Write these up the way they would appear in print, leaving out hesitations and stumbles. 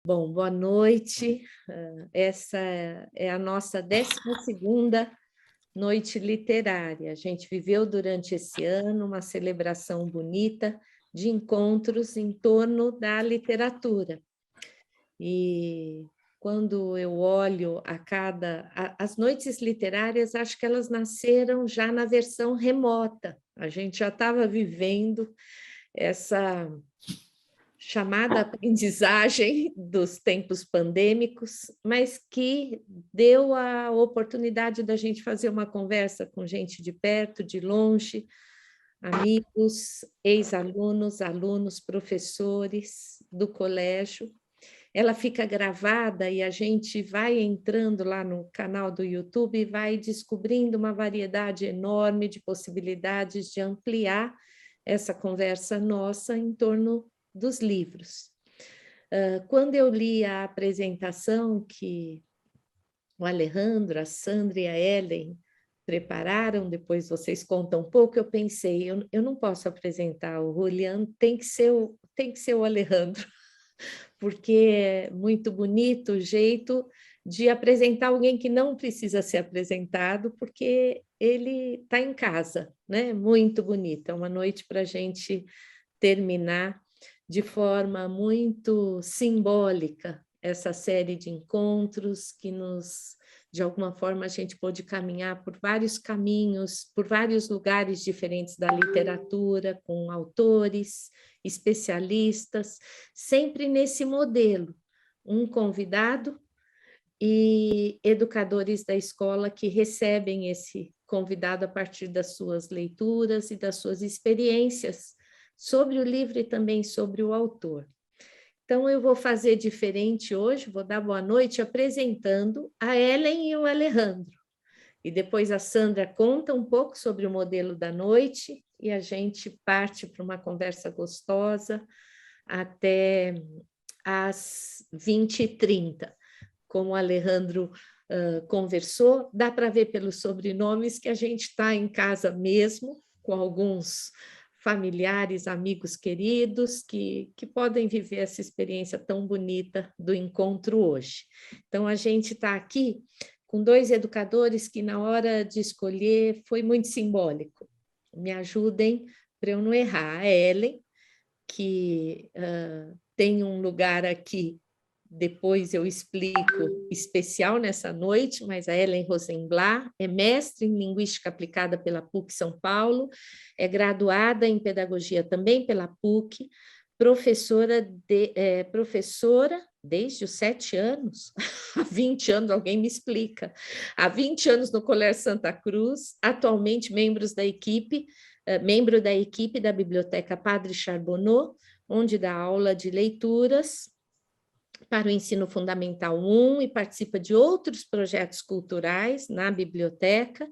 Bom, boa noite. Essa é a nossa 12ª noite literária. A gente viveu durante esse ano uma celebração bonita de encontros em torno da literatura. E quando eu olho as noites literárias, acho que elas nasceram já na versão remota. A gente já estava vivendo essa chamada aprendizagem dos tempos pandêmicos, mas que deu a oportunidade da gente fazer uma conversa com gente de perto, de longe, amigos, ex-alunos, alunos, professores do colégio. Ela fica gravada e a gente vai entrando lá no canal do YouTube e vai descobrindo uma variedade enorme de possibilidades de ampliar essa conversa nossa em torno dos livros. Quando eu li a apresentação que o Alejandro, a Sandra e a Ellen prepararam, depois vocês contam um pouco, eu pensei, eu não posso apresentar o Julián, tem que ser o Alejandro, porque é muito bonito o jeito de apresentar alguém que não precisa ser apresentado, porque ele está em casa, né? Muito bonito, é uma noite para a gente terminar de forma muito simbólica essa série de encontros que de alguma forma, a gente pôde caminhar por vários caminhos, por vários lugares diferentes da literatura, com autores, especialistas, sempre nesse modelo, um convidado e educadores da escola que recebem esse convidado a partir das suas leituras e das suas experiências sobre o livro e também sobre o autor. Então, eu vou fazer diferente hoje, vou dar boa noite apresentando a Ellen e o Alejandro. E depois a Sandra conta um pouco sobre o modelo da noite e a gente parte para uma conversa gostosa até às 20h30. Como o Alejandro conversou, dá para ver pelos sobrenomes que a gente está em casa mesmo, com alguns familiares, amigos queridos, que podem viver essa experiência tão bonita do encontro hoje. Então, a gente está aqui com 2 educadores que, na hora de escolher, foi muito simbólico. Me ajudem para eu não errar. A Ellen, que tem um lugar aqui, depois eu explico, especial nessa noite, mas a Ellen Rosenblatt é mestre em Linguística Aplicada pela PUC São Paulo, é graduada em Pedagogia também pela PUC, professora desde os 7 anos, há 20 anos, alguém me explica, há 20 anos no Colégio Santa Cruz, atualmente membro da equipe da Biblioteca Padre Charbonneau, onde dá aula de leituras para o ensino fundamental 1 e participa de outros projetos culturais na biblioteca,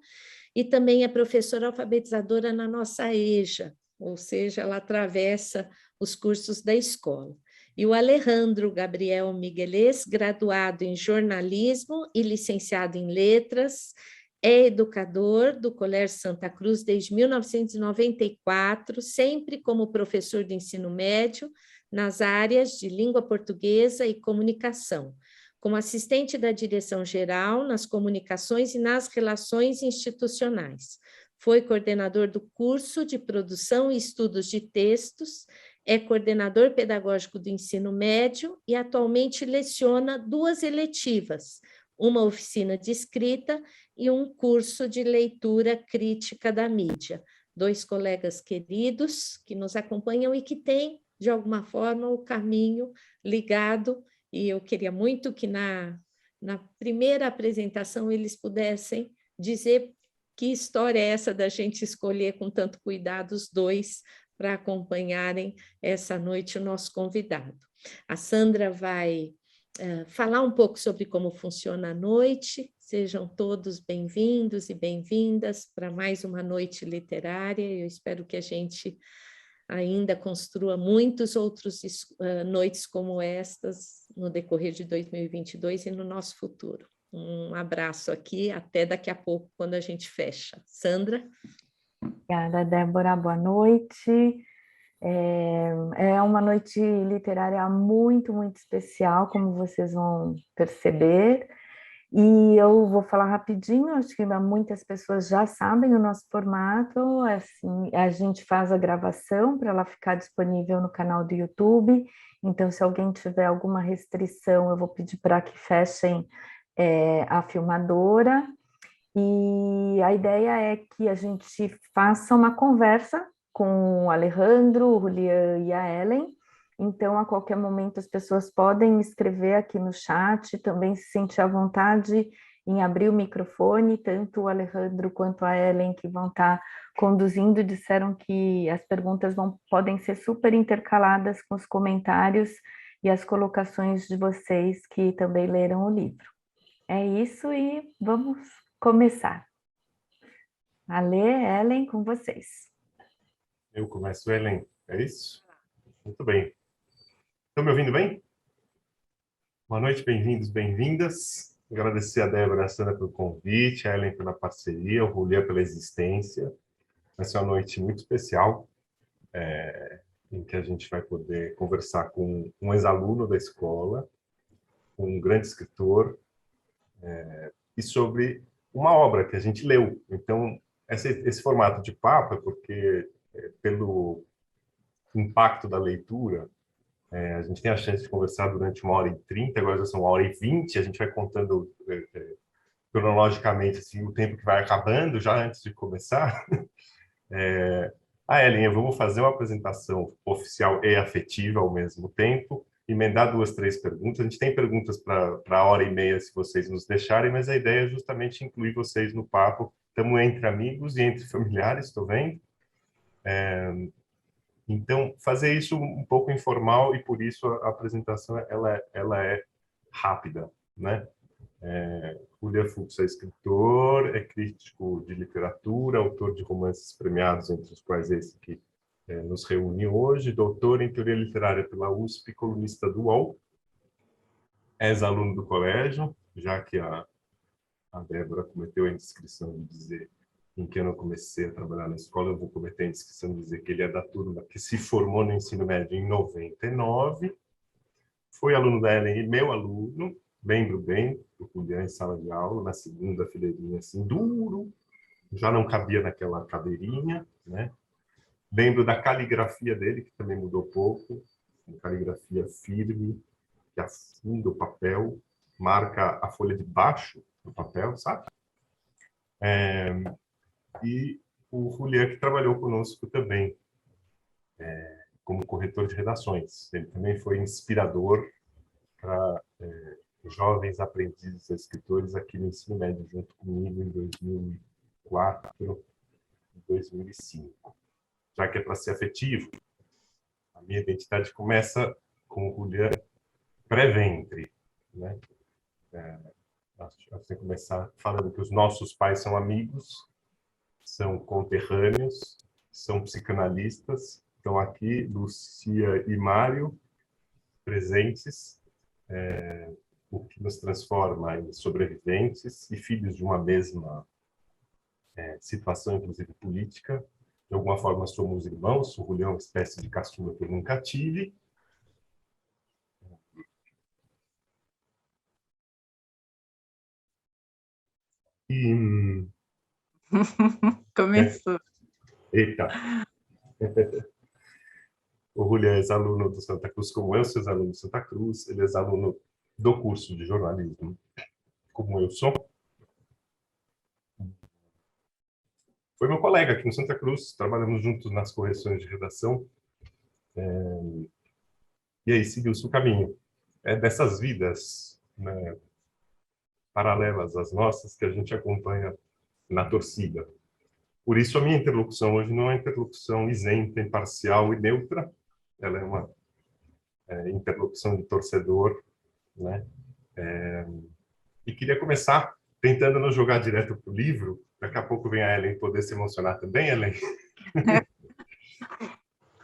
e também é professora alfabetizadora na nossa EJA, ou seja, ela atravessa os cursos da escola. E o Alejandro Gabriel Miguelez, graduado em jornalismo e licenciado em letras, é educador do Colégio Santa Cruz desde 1994, sempre como professor de ensino médio, nas áreas de língua portuguesa e comunicação, como assistente da direção-geral nas comunicações e nas relações institucionais. Foi coordenador do curso de produção e estudos de textos, é coordenador pedagógico do ensino médio e atualmente leciona 2 eletivas, uma oficina de escrita e um curso de leitura crítica da mídia. 2 colegas queridos que nos acompanham e que têm, de alguma forma, o caminho ligado, e eu queria muito que na primeira apresentação eles pudessem dizer que história é essa da gente escolher com tanto cuidado os 2 para acompanharem essa noite o nosso convidado. A Sandra vai falar um pouco sobre como funciona a noite. Sejam todos bem-vindos e bem-vindas para mais uma noite literária. Eu espero que a gente ainda construa muitos outros noites como estas no decorrer de 2022 e no nosso futuro. Um abraço aqui, até daqui a pouco, quando a gente fecha. Sandra? Obrigada, Débora, boa noite. É uma noite literária muito, muito especial, como vocês vão perceber. E eu vou falar rapidinho, acho que muitas pessoas já sabem o nosso formato, assim, a gente faz a gravação para ela ficar disponível no canal do YouTube, então se alguém tiver alguma restrição, eu vou pedir para que fechem a filmadora, e a ideia é que a gente faça uma conversa com o Alejandro, o Julián e a Ellen. Então, a qualquer momento, as pessoas podem escrever aqui no chat, também se sentir à vontade em abrir o microfone, tanto o Alejandro quanto a Ellen, que vão estar conduzindo, disseram que as perguntas podem ser super intercaladas com os comentários e as colocações de vocês que também leram o livro. É isso e vamos começar. Ale, Ellen, com vocês. Eu começo, Ellen. É isso? Muito bem. Estão me ouvindo bem? Boa noite, bem-vindos, bem-vindas. Agradecer a Débora e a Sandra pelo convite, a Ellen pela parceria, o Julián pela existência. Vai ser uma noite muito especial, em que a gente vai poder conversar com um ex-aluno da escola, um grande escritor, e sobre uma obra que a gente leu. Então, esse formato de papo é porque, pelo impacto da leitura, a gente tem a chance de conversar durante 1h30, agora já são 1h20, a gente vai contando cronologicamente assim, o tempo que vai acabando, já antes de começar. Ellen, vamos fazer uma apresentação oficial e afetiva ao mesmo tempo, emendar 2, 3 perguntas. A gente tem perguntas para 1h30, se vocês nos deixarem, mas a ideia é justamente incluir vocês no papo. Estamos entre amigos e entre familiares, estou vendo. Então, fazer isso um pouco informal e, por isso, a apresentação ela é rápida, né? Julián Fuchs é escritor, é crítico de literatura, autor de romances premiados, entre os quais esse que nos reúne hoje, doutor em teoria literária pela USP, colunista do UOL, ex-aluno do colégio, já que a Débora cometeu a indiscrição de dizer em que eu não comecei a trabalhar na escola, eu vou cometer a indiscrição de dizer que ele é da turma que se formou no ensino médio em 99, foi aluno da Ellen e meu aluno, lembro bem do Julián em sala de aula, na segunda fileirinha, assim, duro, já não cabia naquela cadeirinha, né? Lembro da caligrafia dele, que também mudou pouco, uma caligrafia firme, que afunda o papel, marca a folha de baixo do papel, sabe? E o Julián, que trabalhou conosco também, como corretor de redações. Ele também foi inspirador para jovens aprendizes escritores aqui no ensino médio, junto comigo em 2004 e 2005. Já que é para ser afetivo, a minha identidade começa com o Julián pré-ventre, né? Você começar falando que os nossos pais são amigos, são conterrâneos, são psicanalistas. Então, aqui, Lucia e Mário, presentes, o que nos transforma em sobreviventes e filhos de uma mesma situação, inclusive política. De alguma forma, somos irmãos. O Julián é uma espécie de caçula que eu nunca tive. E... Começou. Eita! O Julián é ex-aluno do Santa Cruz, como eu sou ex-aluno do Santa Cruz. Ele é ex-aluno do curso de jornalismo, como eu sou. Foi meu colega aqui no Santa Cruz, trabalhamos juntos nas correções de redação. E aí seguiu-se o caminho. É dessas vidas, né, paralelas às nossas que a gente acompanha na torcida. Por isso, a minha interlocução hoje não é uma interlocução isenta, imparcial e neutra. Ela é uma interlocução de torcedor, né? E queria começar tentando não jogar direto para o livro. Daqui a pouco vem a Ellen poder se emocionar também, Ellen.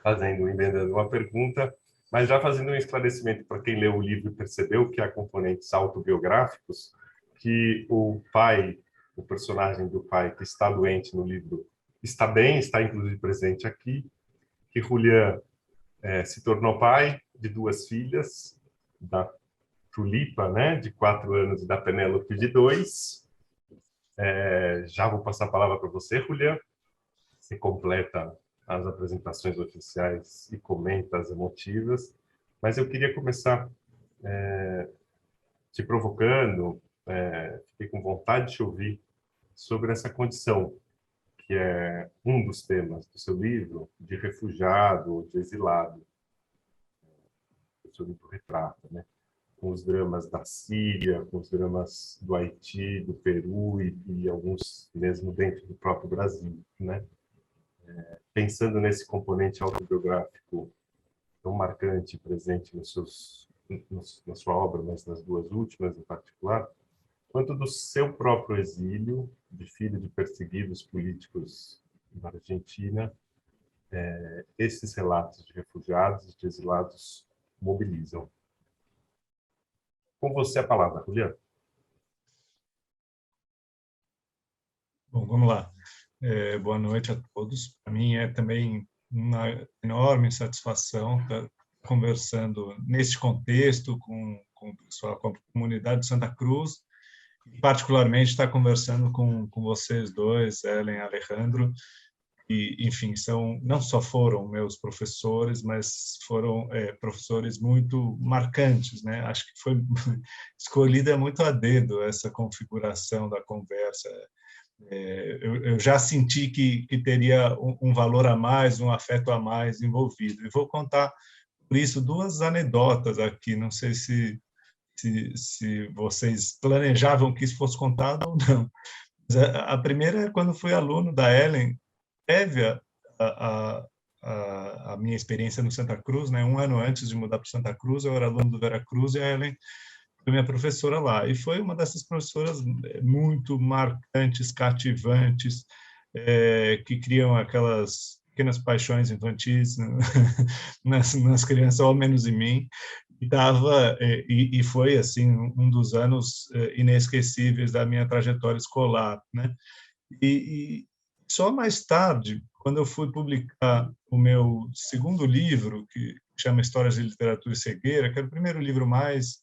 Emendando uma pergunta, mas já fazendo um esclarecimento para quem leu o livro e percebeu que há componentes autobiográficos, que o pai, o personagem do pai que está doente no livro, está bem, está inclusive presente aqui, que Julián se tornou pai de 2 filhas, da Tulipa, né, de 4 anos, e da Penélope, de 2. Já vou passar a palavra para você, Julián. Você completa as apresentações oficiais e comenta as emotivas. Mas eu queria começar te provocando, fiquei com vontade de te ouvir sobre essa condição, que é um dos temas do seu livro, de refugiado, de exilado. O seu livro retrata, né? Com os dramas da Síria, com os dramas do Haiti, do Peru e alguns mesmo dentro do próprio Brasil, né? Pensando nesse componente autobiográfico tão marcante, presente na sua obra, mas nas 2 últimas em particular, quanto do seu próprio exílio, de filho de perseguidos políticos na Argentina, esses relatos de refugiados, de exilados, mobilizam. Com você a palavra, Julián. Bom, vamos lá. Boa noite a todos. Para mim é também uma enorme satisfação estar conversando neste contexto com o pessoal, com a comunidade de Santa Cruz, e particularmente estar conversando com vocês dois, Ellen e Alejandro, e, enfim, não só foram meus professores, mas foram professores muito marcantes, né? Acho que foi escolhida muito a dedo essa configuração da conversa. Eu já senti que teria um valor a mais, um afeto a mais envolvido. E vou contar, por isso, 2 anedotas aqui. Não sei se vocês planejavam que isso fosse contado ou não. Mas a primeira é quando fui aluno da Ellen, prévia a minha experiência no Santa Cruz, né? 1 ano antes de mudar para Santa Cruz, eu era aluno do Vera Cruz e a Ellen foi minha professora lá. E foi uma dessas professoras muito marcantes, cativantes, que criam aquelas pequenas paixões infantis nas crianças, ao menos em mim. E foi assim um dos anos inesquecíveis da minha trajetória escolar, né? E só mais tarde, quando eu fui publicar o meu segundo livro, que chama Histórias de Literatura e Cegueira, que era o primeiro livro mais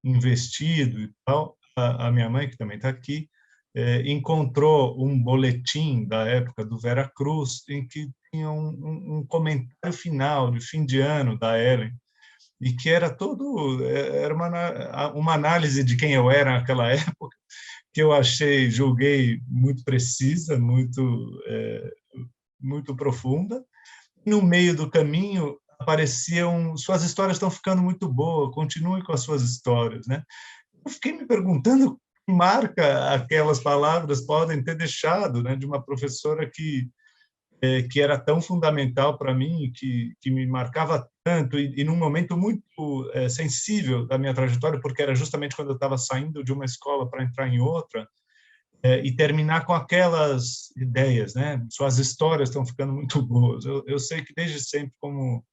investido e tal, a minha mãe, que também está aqui, encontrou um boletim da época do Vera Cruz, em que tinha um comentário final de fim de ano da Ellen, e que era uma análise de quem eu era naquela época, que eu julguei muito precisa, muito profunda. No meio do caminho apareciam: suas histórias estão ficando muito boas, continue com as suas histórias, né? Eu fiquei me perguntando que marca aquelas palavras podem ter deixado, né, de uma professora que era tão fundamental para mim, que me marcava tanto, e num momento muito sensível da minha trajetória, porque era justamente quando eu estava saindo de uma escola para entrar em outra, e terminar com aquelas ideias, né? Suas histórias estão ficando muito boas. Eu sei que desde sempre, como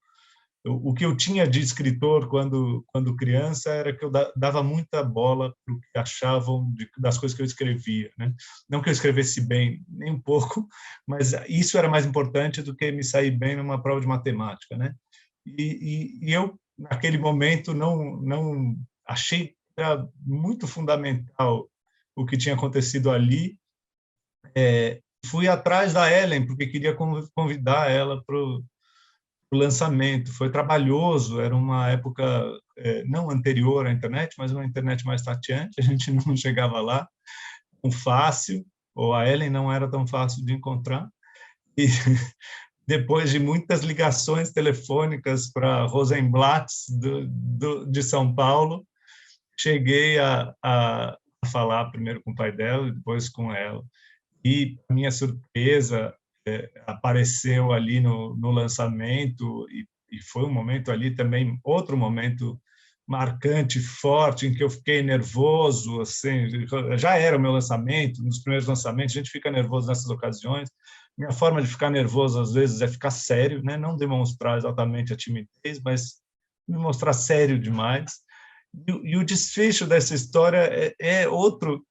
o que eu tinha de escritor quando criança era que eu dava muita bola para o que achavam das coisas que eu escrevia, né? Não que eu escrevesse bem, nem um pouco, mas isso era mais importante do que me sair bem numa prova de matemática, né? E eu, naquele momento, não achei que era muito fundamental o que tinha acontecido ali. Fui atrás da Ellen, porque queria convidar ela para o lançamento. Foi trabalhoso, era uma época não anterior à internet, mas uma internet mais tateante, a gente não chegava lá tão fácil, ou a Ellen não era tão fácil de encontrar. E depois de muitas ligações telefônicas para Rosenblatt de São Paulo, cheguei a falar primeiro com o pai dela e depois com ela. E, para minha surpresa, apareceu ali no lançamento, e foi um momento ali também, outro momento marcante, forte, em que eu fiquei nervoso, assim, já era o meu lançamento, nos primeiros lançamentos, a gente fica nervoso nessas ocasiões. Minha forma de ficar nervoso, às vezes, é ficar sério, né? Não demonstrar exatamente a timidez, mas me mostrar sério demais. E o desfecho dessa história é outro.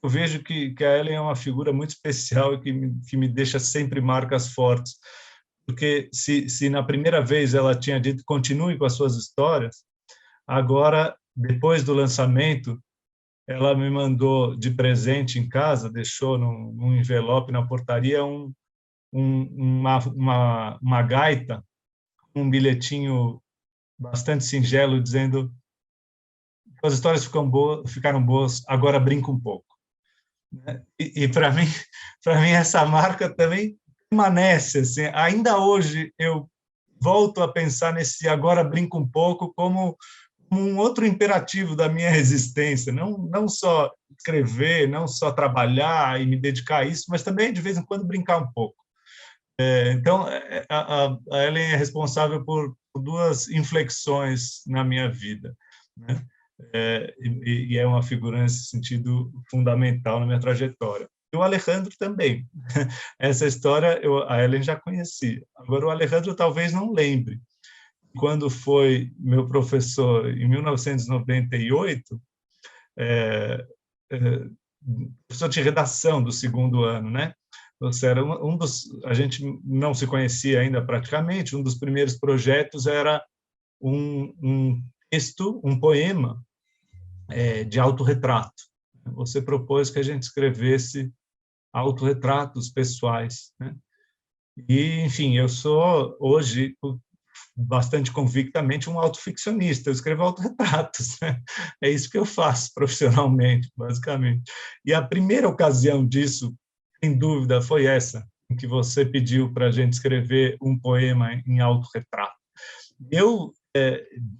Eu vejo que a Ellen é uma figura muito especial e que me deixa sempre marcas fortes, porque se na primeira vez ela tinha dito continue com as suas histórias, agora, depois do lançamento, ela me mandou de presente em casa, deixou num envelope na portaria uma gaita, um bilhetinho bastante singelo dizendo: as histórias ficaram boas, agora brinca um pouco. E para mim essa marca também permanece. Assim, ainda hoje eu volto a pensar nesse agora brinca um pouco como um outro imperativo da minha existência, não só escrever, não só trabalhar e me dedicar a isso, mas também, de vez em quando, brincar um pouco. Então, a Ellen é responsável por duas inflexões na minha vida, né? E é uma figura, nesse sentido, fundamental na minha trajetória. E o Alejandro também. Essa história a Ellen já conhecia. Agora, o Alejandro talvez não lembre. Quando foi meu professor, em 1998, professor de redação do segundo ano, né? Você era a gente não se conhecia ainda praticamente, um dos primeiros projetos era um texto, um poema de autorretrato. Você propôs que a gente escrevesse autorretratos pessoais, né? E, enfim, eu sou hoje bastante convictamente um autoficcionista, eu escrevo autorretratos, né? É isso que eu faço profissionalmente, basicamente. E a primeira ocasião disso, sem dúvida, foi essa, em que você pediu para a gente escrever um poema em autorretrato. Eu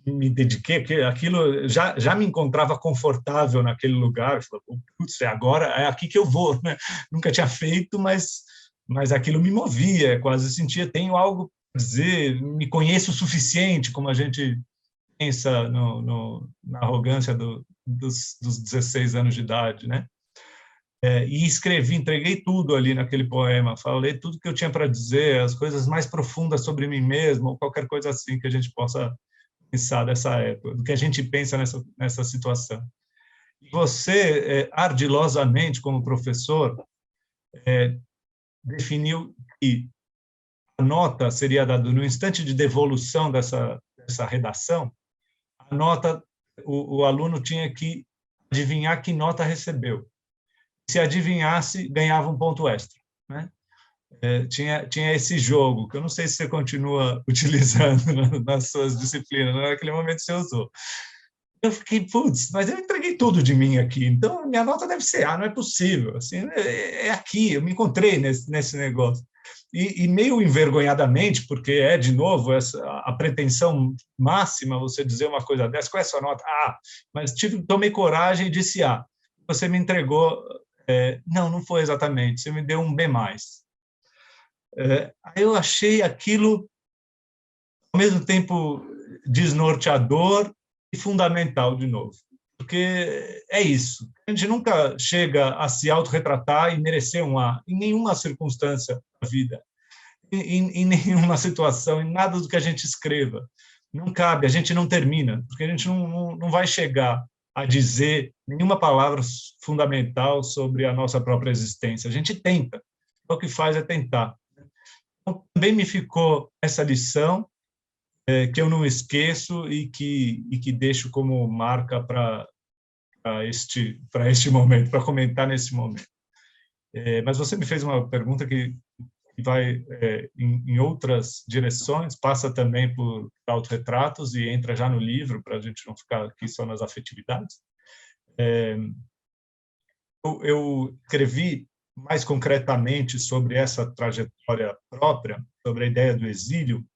me dediquei, aquilo já me encontrava confortável naquele lugar, eu falei, putz, agora é aqui que eu vou, né? Nunca tinha feito, mas aquilo me movia, quase sentia, tenho algo a dizer, me conheço o suficiente, como a gente pensa na arrogância dos 16 anos de idade, né? E escrevi, entreguei tudo ali naquele poema, falei tudo que eu tinha para dizer, as coisas mais profundas sobre mim mesmo, ou qualquer coisa assim que a gente possa pensar dessa época, do que a gente pensa nessa situação. E você, ardilosamente, como professor, definiu que a nota seria dada no instante de devolução dessa redação, a nota, o aluno tinha que adivinhar que nota recebeu. Se adivinhasse, ganhava um ponto extra, né? Tinha esse jogo, que eu não sei se você continua utilizando nas suas disciplinas, naquele momento você usou. Eu fiquei, putz, mas eu entreguei tudo de mim aqui, então minha nota deve ser A, não é possível. Assim, é aqui, eu me encontrei nesse negócio. E meio envergonhadamente, porque de novo, a pretensão máxima, você dizer uma coisa dessa, qual é a sua nota? A. Mas tomei coragem e disse A. Você me entregou... não foi exatamente, você me deu um B+. Aí eu achei aquilo, ao mesmo tempo, desnorteador e fundamental de novo. Porque é isso. A gente nunca chega a se autorretratar e merecer um A, em nenhuma circunstância da vida, em nenhuma situação, em nada do que a gente escreva. Não cabe, a gente não termina, porque a gente não vai chegar a dizer nenhuma palavra fundamental sobre a nossa própria existência. A gente tenta, o que faz é tentar. Então, também me ficou essa lição que eu não esqueço e que deixo como marca para este momento, para comentar nesse momento. Mas você me fez uma pergunta que vai em outras direções, passa também por autorretratos e entra já no livro, para a gente não ficar aqui só nas afetividades. Eu escrevi mais concretamente sobre essa trajetória própria, sobre a ideia do exílio,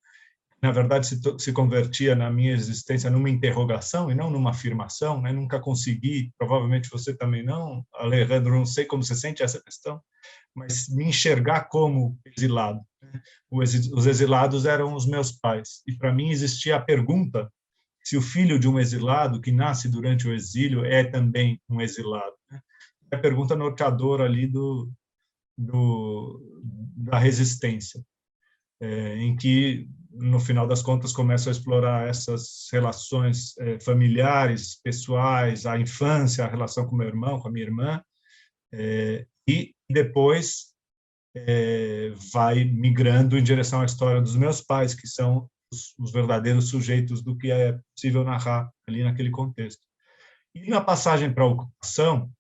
na verdade se convertia na minha existência numa interrogação e não numa afirmação, né? Nunca consegui, provavelmente você também não, Alejandro, não sei como você sente essa questão, mas me enxergar como exilado. Os exilados eram os meus pais, e para mim existia a pergunta se o filho de um exilado que nasce durante o exílio é também um exilado. É a pergunta norteadora ali da resistência, em que, no final das contas, começo a explorar essas relações familiares, pessoais, a infância, a relação com meu irmão, com a minha irmã, e depois vai migrando em direção à história dos meus pais, que são os verdadeiros sujeitos do que é possível narrar ali naquele contexto. E na passagem para a ocupação,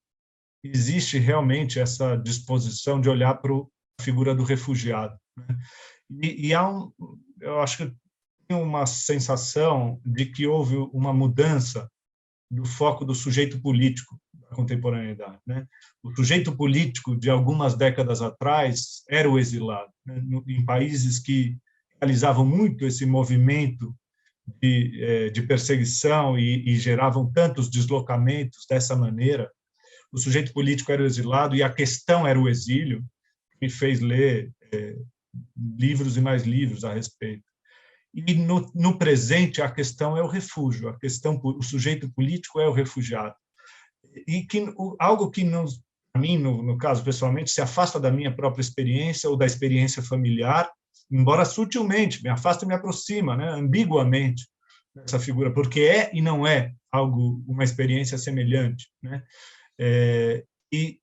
existe realmente essa disposição de olhar para a figura do refugiado, né? E eu acho que tem uma sensação de que houve uma mudança do foco do sujeito político da contemporaneidade, né? O sujeito político de algumas décadas atrás era o exilado, né? Em países que realizavam muito esse movimento de perseguição e geravam tantos deslocamentos dessa maneira, o sujeito político era o exilado e a questão era o exílio, que me fez ler livros e mais livros a respeito. E no presente a questão é o refúgio, o sujeito político é o refugiado. E algo que para mim, no caso pessoalmente, se afasta da minha própria experiência ou da experiência familiar, embora sutilmente, me afasta e me aproxima, né, ambiguamente, dessa figura, porque é e não é uma experiência semelhante, né? E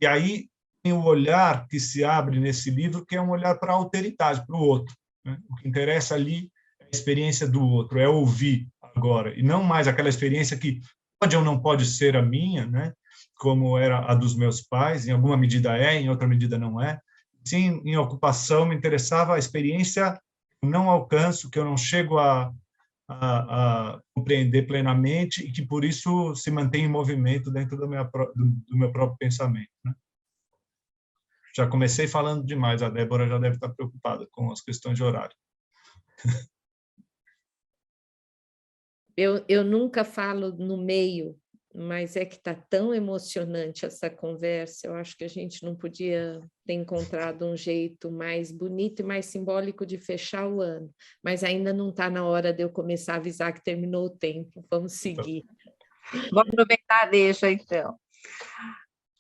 aí tem o olhar que se abre nesse livro, que é um olhar para a alteridade, para o outro, né? O que interessa ali é a experiência do outro, é ouvir agora, e não mais aquela experiência que pode ou não pode ser a minha, né? Como era a dos meus pais, em alguma medida é, em outra medida não é. Sim, em ocupação me interessava a experiência que eu não alcanço, que eu não chego a compreender plenamente e que, por isso, se mantém em movimento dentro do meu próprio pensamento, né? Já comecei falando demais, a Débora já deve estar preocupada com as questões de horário. Eu nunca falo no meio, mas é que está tão emocionante essa conversa, eu acho que a gente não podia ter encontrado um jeito mais bonito e mais simbólico de fechar o ano, mas ainda não está na hora de eu começar a avisar que terminou o tempo, vamos seguir. Vou aproveitar, deixa então.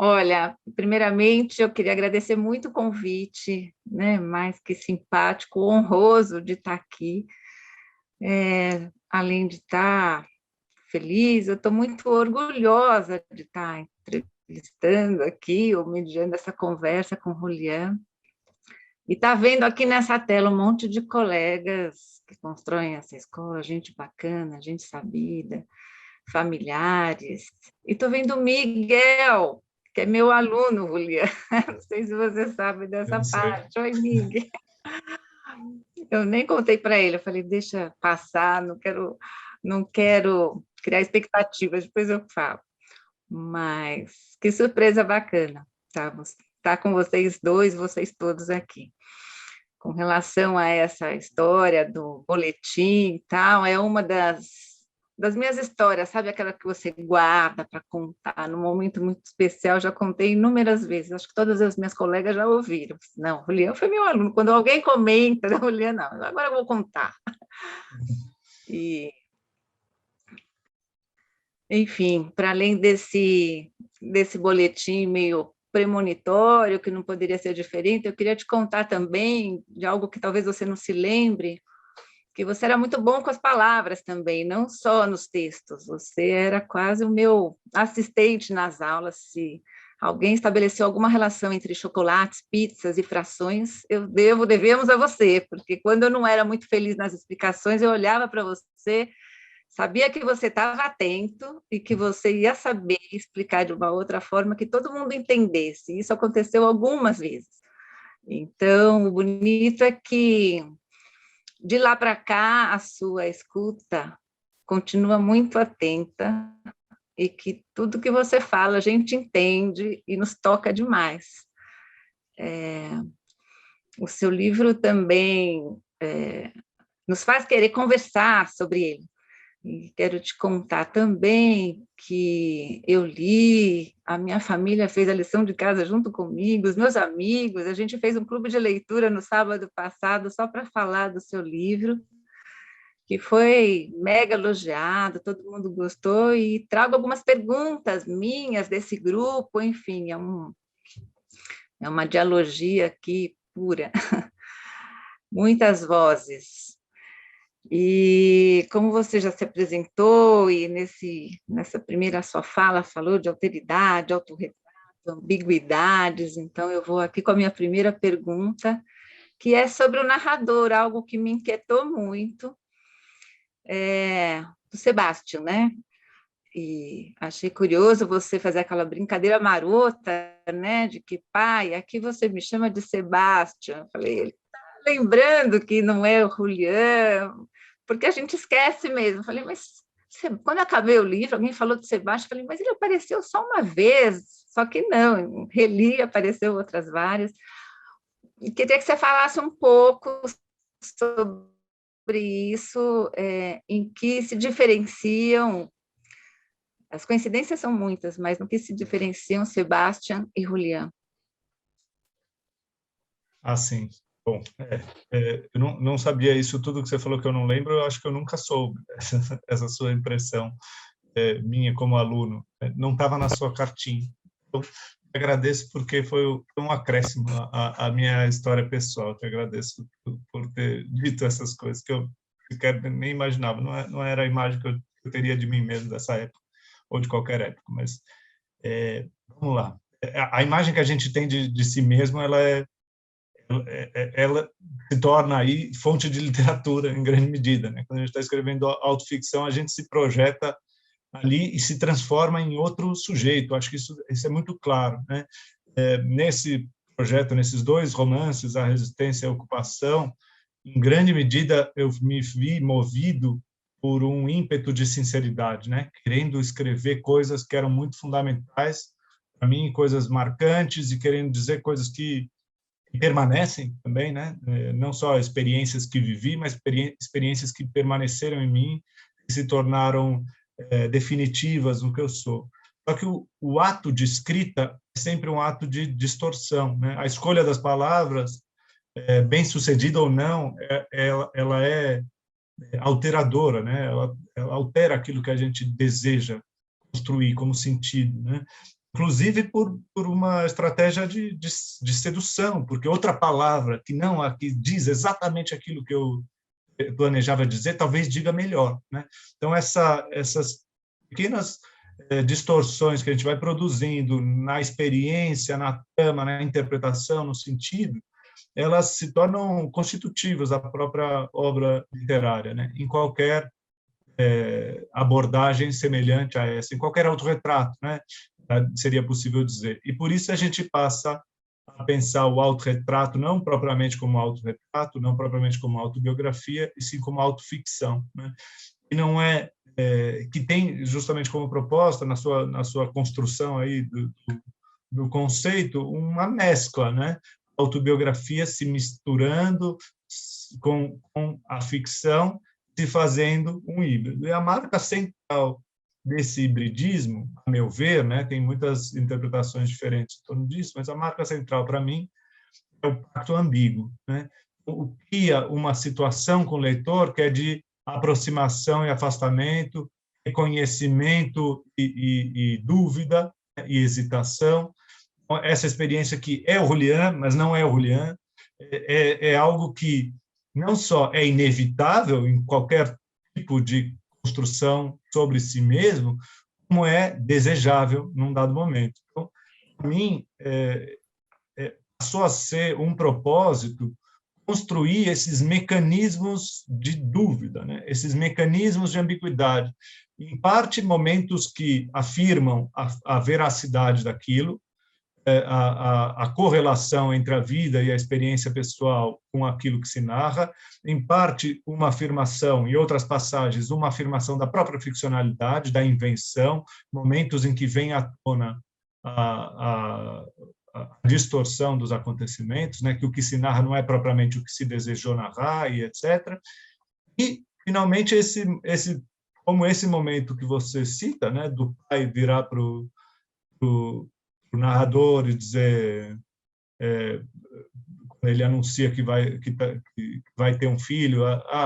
Olha, primeiramente eu queria agradecer muito o convite, né, mais que simpático, honroso de estar aqui, além de estar feliz, eu estou muito orgulhosa de estar entrevistando aqui, ou mediando essa conversa com o Julián, e estar vendo aqui nessa tela um monte de colegas que constroem essa escola, gente bacana, gente sabida, familiares, e estou vendo o Miguel, que é meu aluno, Julián, não sei se você sabe dessa parte. Oi, Miguel. Eu nem contei para ele, eu falei, deixa passar, não quero criar expectativas, depois eu falo. Mas que surpresa bacana, tá com vocês dois, vocês todos aqui. Com relação a essa história do boletim e tal, é uma das minhas histórias, sabe aquela que você guarda para contar num momento muito especial, já contei inúmeras vezes, acho que todas as minhas colegas já ouviram. Não, Julián foi meu aluno, quando alguém comenta, Julián, não, agora eu vou contar. E, enfim, para além desse boletim meio premonitório, que não poderia ser diferente, eu queria te contar também de algo que talvez você não se lembre, que você era muito bom com as palavras também, não só nos textos, você era quase o meu assistente nas aulas. Se alguém estabeleceu alguma relação entre chocolates, pizzas e frações, devemos a você, porque quando eu não era muito feliz nas explicações, eu olhava para você, sabia que você estava atento e que você ia saber explicar de uma outra forma que todo mundo entendesse. Isso aconteceu algumas vezes. Então, o bonito é que de lá para cá, a sua escuta continua muito atenta e que tudo que você fala a gente entende e nos toca demais. O seu livro também nos faz querer conversar sobre ele. E quero te contar também que eu li, a minha família fez a lição de casa junto comigo, os meus amigos, a gente fez um clube de leitura no sábado passado só para falar do seu livro, que foi mega elogiado, todo mundo gostou, e trago algumas perguntas minhas desse grupo, enfim, é uma dialogia aqui pura, muitas vozes. E como você já se apresentou e nessa primeira sua fala falou de alteridade, autorretrato, ambiguidades. Então, eu vou aqui com a minha primeira pergunta, que é sobre o narrador, algo que me inquietou muito, do Sebastião, né? E achei curioso você fazer aquela brincadeira marota, né? De que, pai, aqui você me chama de Sebastião. Eu falei, ele está lembrando que não é o Julián, porque a gente esquece mesmo. Eu falei, mas quando eu acabei o livro, alguém falou de Sebastião, eu falei, mas ele apareceu só uma vez, só que não, reli, apareceu outras várias. E queria que você falasse um pouco sobre isso, em que se diferenciam, as coincidências são muitas, mas no que se diferenciam Sebastião e Julián. Sim. Bom, eu não sabia isso tudo que você falou que eu não lembro, eu acho que eu nunca soube essa sua impressão minha como aluno. Não estava na sua cartinha. Então, agradeço porque foi um acréscimo à minha história pessoal. Te agradeço por ter dito essas coisas que eu sequer nem imaginava. Não era a imagem que eu teria de mim mesmo dessa época, ou de qualquer época. Mas vamos lá. A imagem que a gente tem de si mesmo, ela se torna aí fonte de literatura em grande medida, né? Quando a gente está escrevendo autoficção, a gente se projeta ali e se transforma em outro sujeito. Acho que isso é muito claro, né? Nesse projeto, nesses dois romances, A Resistência e a Ocupação, em grande medida eu me vi movido por um ímpeto de sinceridade, né? Querendo escrever coisas que eram muito fundamentais para mim, coisas marcantes, e querendo dizer coisas que permanecem também, né? Não só experiências que vivi, mas experiências que permaneceram em mim e se tornaram definitivas no que eu sou. Só que o ato de escrita é sempre um ato de distorção, né? A escolha das palavras, bem sucedida ou não, ela é alteradora, né? Ela altera aquilo que a gente deseja construir como sentido, né? Inclusive por uma estratégia de sedução, porque outra palavra que não a que diz exatamente aquilo que eu planejava dizer, talvez diga melhor, né? Então essas pequenas distorções que a gente vai produzindo na experiência, na trama, na interpretação, no sentido, elas se tornam constitutivas da própria obra literária, né? Em qualquer abordagem semelhante a essa, em qualquer autorretrato, né? Seria possível dizer. E por isso a gente passa a pensar o autorretrato não propriamente como autorretrato, não propriamente como autobiografia, e sim como autoficção, né? E não que tem justamente como proposta na sua construção aí do conceito uma mescla, né? Autobiografia se misturando com a ficção, se fazendo um híbrido. E a marca central desse hibridismo, a meu ver, né, tem muitas interpretações diferentes em torno disso, mas a marca central para mim é o pacto ambíguo, né? Cria uma situação com o leitor que é de aproximação e afastamento, reconhecimento e dúvida, né, e hesitação. Essa experiência que é o Julián, mas não é o Julián, é algo que não só é inevitável em qualquer tipo de construção sobre si mesmo, como é desejável num dado momento. Então, para mim, passou a ser um propósito construir esses mecanismos de dúvida, né? Esses mecanismos de ambiguidade, em parte momentos que afirmam a veracidade daquilo, a correlação entre a vida e a experiência pessoal com aquilo que se narra, em parte uma afirmação, em outras passagens, uma afirmação da própria ficcionalidade, da invenção, momentos em que vem à tona a distorção dos acontecimentos, né, que o que se narra não é propriamente o que se desejou narrar, e etc. E, finalmente, como esse momento que você cita, né, do pai virar para o narrador e dizer, quando ele anuncia que vai ter um filho,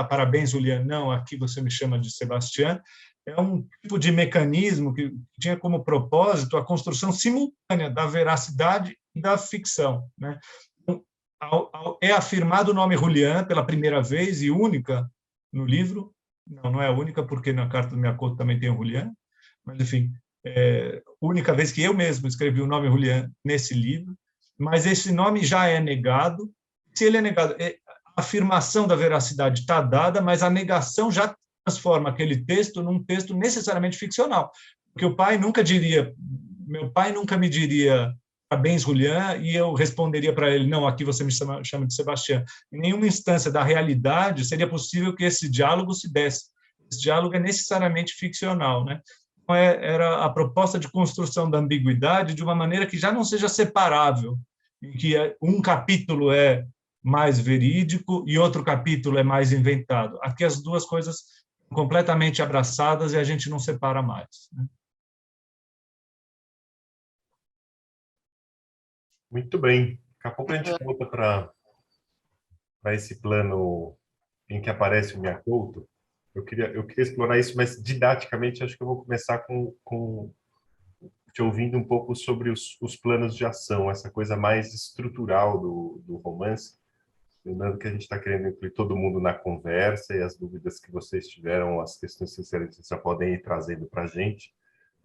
parabéns, Julián, não, aqui você me chama de Sebastião, é um tipo de mecanismo que tinha como propósito a construção simultânea da veracidade e da ficção, né? Então, é afirmado o nome Julián pela primeira vez e única no livro, não é a única, porque na carta do Miyakoto também tem o Julián, mas, enfim, única vez que eu mesmo escrevi o nome Julián nesse livro, mas esse nome já é negado. Se ele é negado, a afirmação da veracidade está dada, mas a negação já transforma aquele texto num texto necessariamente ficcional. Porque meu pai nunca me diria parabéns, Julián, e eu responderia para ele, não, aqui você me chama de Sebastião. Em nenhuma instância da realidade seria possível que esse diálogo se desse. Esse diálogo é necessariamente ficcional, né? Então, era a proposta de construção da ambiguidade de uma maneira que já não seja separável, em que um capítulo é mais verídico e outro capítulo é mais inventado. Aqui as duas coisas completamente abraçadas e a gente não separa mais, né? Muito bem. Daqui a pouco a gente volta para esse plano em que aparece o Mia Couto. Eu queria explorar isso, mas didaticamente acho que eu vou começar com te ouvindo um pouco sobre os planos de ação, essa coisa mais estrutural do romance. Lembrando que a gente está querendo incluir todo mundo na conversa e as dúvidas que vocês tiveram, as questões sinceras, vocês já podem ir trazendo para a gente.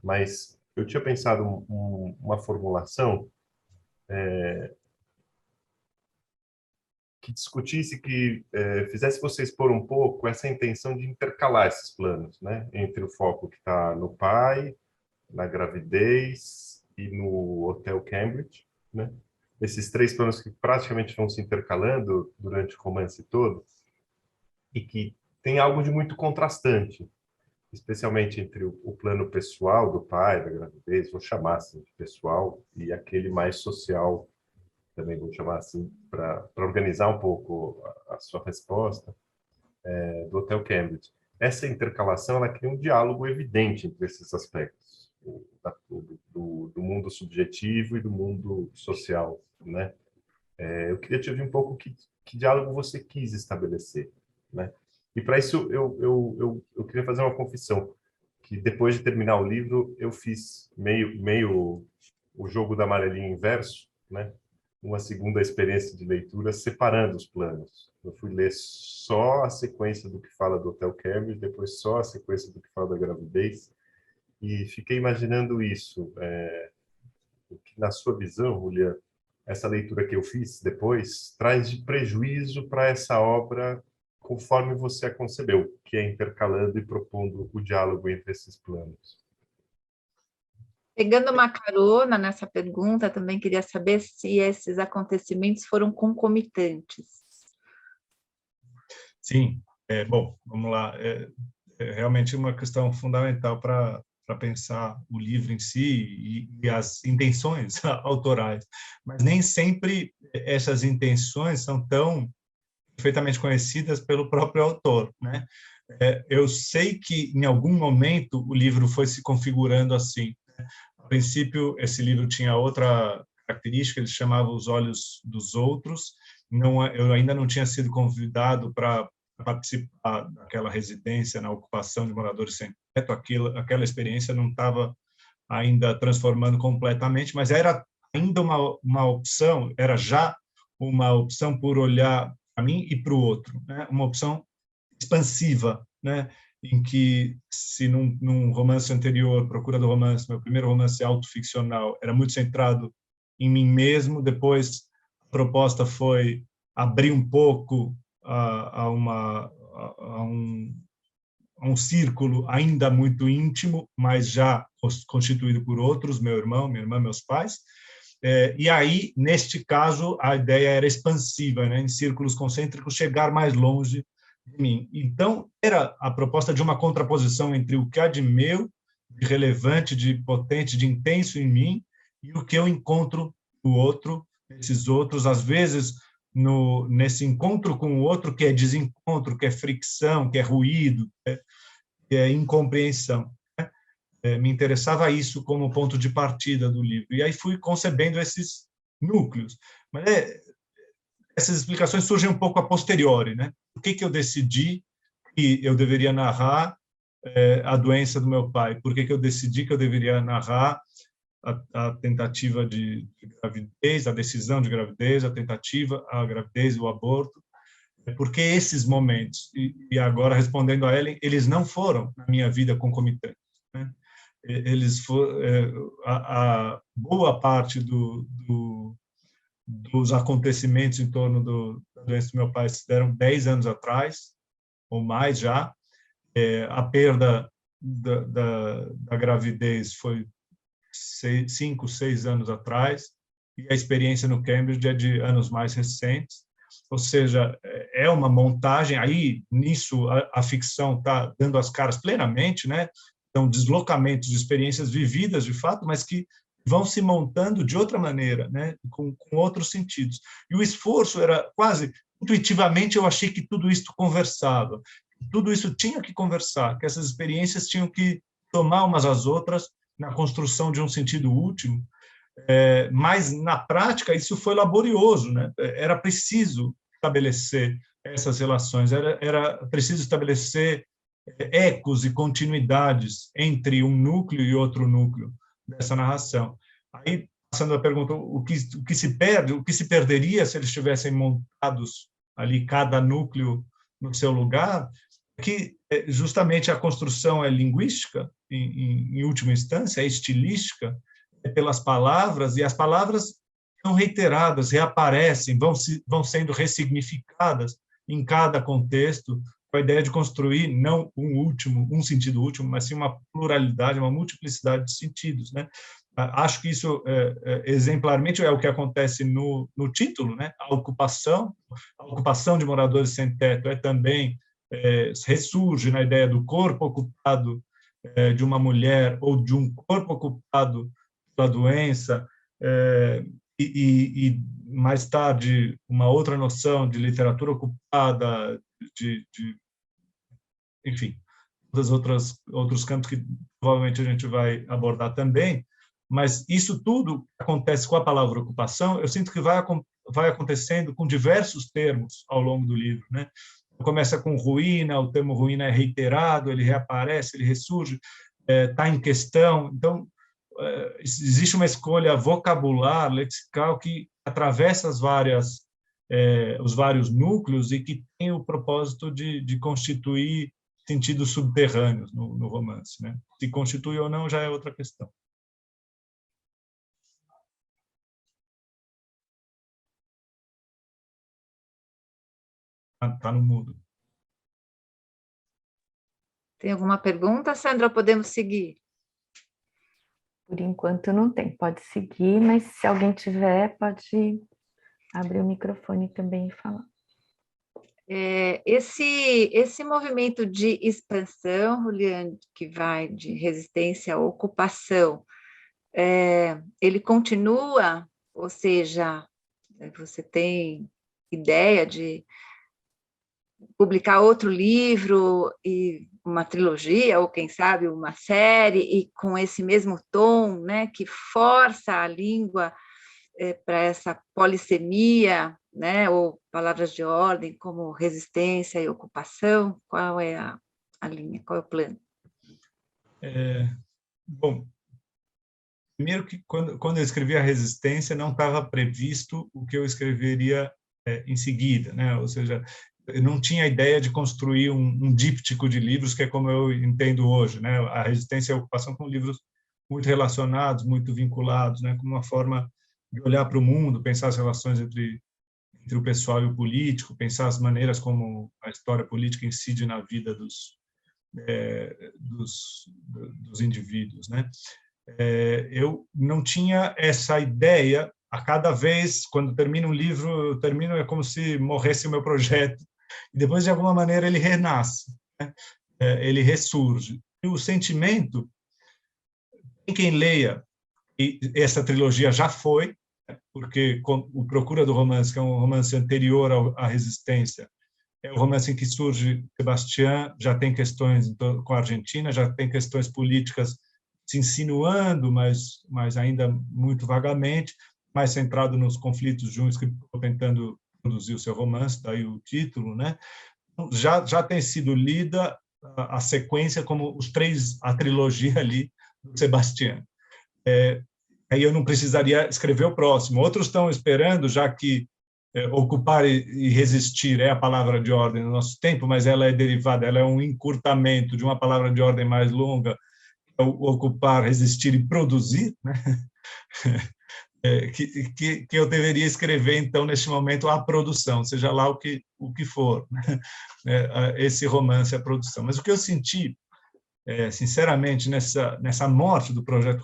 Mas eu tinha pensado uma formulação que discutisse, que fizesse vocês pôr um pouco essa intenção de intercalar esses planos, né? Entre o foco que está no pai, na gravidez e no Hotel Cambridge, né? Esses três planos que praticamente vão se intercalando durante o romance todo e que tem algo de muito contrastante, especialmente entre o plano pessoal do pai, da gravidez, vou chamar assim de pessoal, e aquele mais social, também vou chamar assim, para organizar um pouco a sua resposta, do Hotel Cambridge. Essa intercalação, ela cria um diálogo evidente entre esses aspectos, do mundo subjetivo e do mundo social, né? Eu queria te ouvir um pouco que diálogo você quis estabelecer, né? E para isso eu queria fazer uma confissão, que depois de terminar o livro eu fiz meio o jogo da amarelinha inverso, né? Uma segunda experiência de leitura separando os planos. Eu fui ler só a sequência do que fala do Hotel Cambridge, depois só a sequência do que fala da gravidez, e fiquei imaginando isso. Na sua visão, Julián, essa leitura que eu fiz depois traz de prejuízo para essa obra conforme você a concebeu, que é intercalando e propondo o diálogo entre esses planos. Pegando uma carona nessa pergunta, também queria saber se esses acontecimentos foram concomitantes. Sim, bom, vamos lá. É realmente uma questão fundamental para pensar o livro em si e as intenções autorais. Mas nem sempre essas intenções são tão perfeitamente conhecidas pelo próprio autor, né? Eu sei que, em algum momento, o livro foi se configurando assim. A princípio, esse livro tinha outra característica, ele se chamava Os Olhos dos Outros. Eu ainda não tinha sido convidado para participar daquela residência na ocupação de moradores sem teto. Aquela experiência não estava ainda transformando completamente, mas era ainda uma opção, era já uma opção por olhar para mim e para o outro, né? Uma opção expansiva, né? Em que, se num romance anterior, Procura do Romance, meu primeiro romance autoficcional, era muito centrado em mim mesmo, depois a proposta foi abrir um pouco a um círculo ainda muito íntimo, mas já constituído por outros, meu irmão, minha irmã, meus pais. E aí, neste caso, a ideia era expansiva, né? Em círculos concêntricos, chegar mais longe de mim. Então, era a proposta de uma contraposição entre o que há de meu, de relevante, de potente, de intenso em mim, e o que eu encontro no outro, nesses outros, às vezes nesse encontro com o outro, que é desencontro, que é fricção, que é ruído, que é incompreensão. Me interessava isso como ponto de partida do livro. E aí fui concebendo esses núcleos. Mas essas explicações surgem um pouco a posteriori, né? Por que eu decidi que eu deveria narrar a doença do meu pai? Por que eu decidi que eu deveria narrar a tentativa de gravidez, a decisão de gravidez, a tentativa, a gravidez e o aborto? Porque esses momentos, e agora respondendo a Ellen, eles não foram na minha vida concomitantes, né? a boa parte dos acontecimentos em torno da doença do meu pai se deram 10 anos atrás, ou mais já. A perda da gravidez foi 5, 6 anos atrás, e a experiência no Cambridge é de anos mais recentes. Ou seja, é uma montagem, aí nisso a ficção está dando as caras plenamente, né? São deslocamentos de experiências vividas de fato, mas que vão se montando de outra maneira, né? Com outros sentidos. E o esforço era quase, intuitivamente eu achei que tudo isso conversava, tudo isso tinha que conversar, que essas experiências tinham que tomar umas às outras na construção de um sentido último, mas na prática isso foi laborioso, né? Era preciso estabelecer essas relações, era preciso estabelecer ecos e continuidades entre um núcleo e outro núcleo dessa narração. Aí, passando a pergunta, o que se perde, o que se perderia se eles tivessem montados ali cada núcleo no seu lugar, que justamente a construção é linguística, em última instância, é estilística, pelas palavras, e as palavras são reiteradas, reaparecem, vão sendo ressignificadas em cada contexto, com a ideia de construir não um sentido último, mas sim uma pluralidade, uma multiplicidade de sentidos, né? Acho que isso exemplarmente é o que acontece no título, né? A ocupação de moradores sem teto também ressurge na ideia do corpo ocupado de uma mulher ou de um corpo ocupado pela doença, e mais tarde uma outra noção de literatura ocupada, enfim, outros campos que provavelmente a gente vai abordar também, mas isso tudo acontece com a palavra ocupação, eu sinto que vai acontecendo com diversos termos ao longo do livro, né? Começa com ruína, o termo ruína é reiterado, ele reaparece, ele ressurge, está em questão. Então, existe uma escolha vocabular, lexical, que atravessa os vários núcleos e que tem o propósito de constituir sentidos subterrâneos no romance, né? Se constitui ou não já é outra questão. Está no mudo. Tem alguma pergunta, Sandra? Podemos seguir? Por enquanto não tem, pode seguir, mas se alguém tiver, pode abrir o microfone também e falar. Esse movimento de expansão, Juliane, que vai de resistência à ocupação, ele continua, ou seja, você tem ideia de publicar outro livro e uma trilogia, ou quem sabe uma série, e com esse mesmo tom, né, que força a língua para essa polissemia, né, ou palavras de ordem como resistência e ocupação? Qual é a linha, qual é o plano? Bom, primeiro que quando eu escrevi a resistência não estava previsto o que eu escreveria em seguida, né? Ou seja, eu não tinha a ideia de construir um díptico de livros, que é como eu entendo hoje, né? A resistência e a ocupação com livros muito relacionados, muito vinculados, né? Como uma forma de olhar para o mundo, pensar as relações entre o pessoal e o político, pensar as maneiras como a história política incide na vida dos indivíduos, né? Eu não tinha essa ideia. A cada vez, quando termino um livro, é como se morresse o meu projeto, e depois, de alguma maneira, ele renasce, né? Ele ressurge. E o sentimento, tem quem leia, e essa trilogia já foi, porque o Procura do Romance, que é um romance anterior à Resistência, é o romance em que surge Sebastián, já tem questões com a Argentina, já tem questões políticas se insinuando, mas ainda muito vagamente, mais centrado nos conflitos de um escritor tentando produzir o seu romance, daí o título, né? Já tem sido lida a sequência como a trilogia ali do Sebastián. Aí eu não precisaria escrever o próximo. Outros estão esperando, já que ocupar e resistir é a palavra de ordem no nosso tempo, mas ela é derivada, ela é um encurtamento de uma palavra de ordem mais longa, ocupar, resistir e produzir, né? Que eu deveria escrever, então, neste momento, a produção, seja lá o que for, né? Esse romance, a produção. Mas o que eu senti, sinceramente, nessa morte do projeto,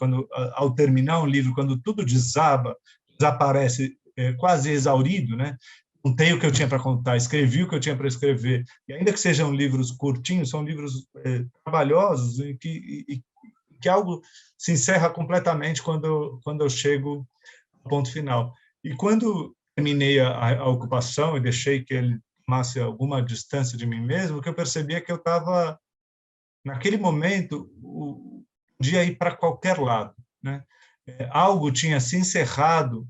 ao terminar um livro, quando tudo desaba, desaparece quase exaurido, né? Contei o que eu tinha para contar, escrevi o que eu tinha para escrever, e ainda que sejam livros curtinhos, são livros trabalhosos, e que algo se encerra completamente quando eu chego ao ponto final. E quando terminei a ocupação e deixei que ele tomasse alguma distância de mim mesmo, o que eu percebi é que eu estava, naquele momento, podia ir para qualquer lado, né? Algo tinha se encerrado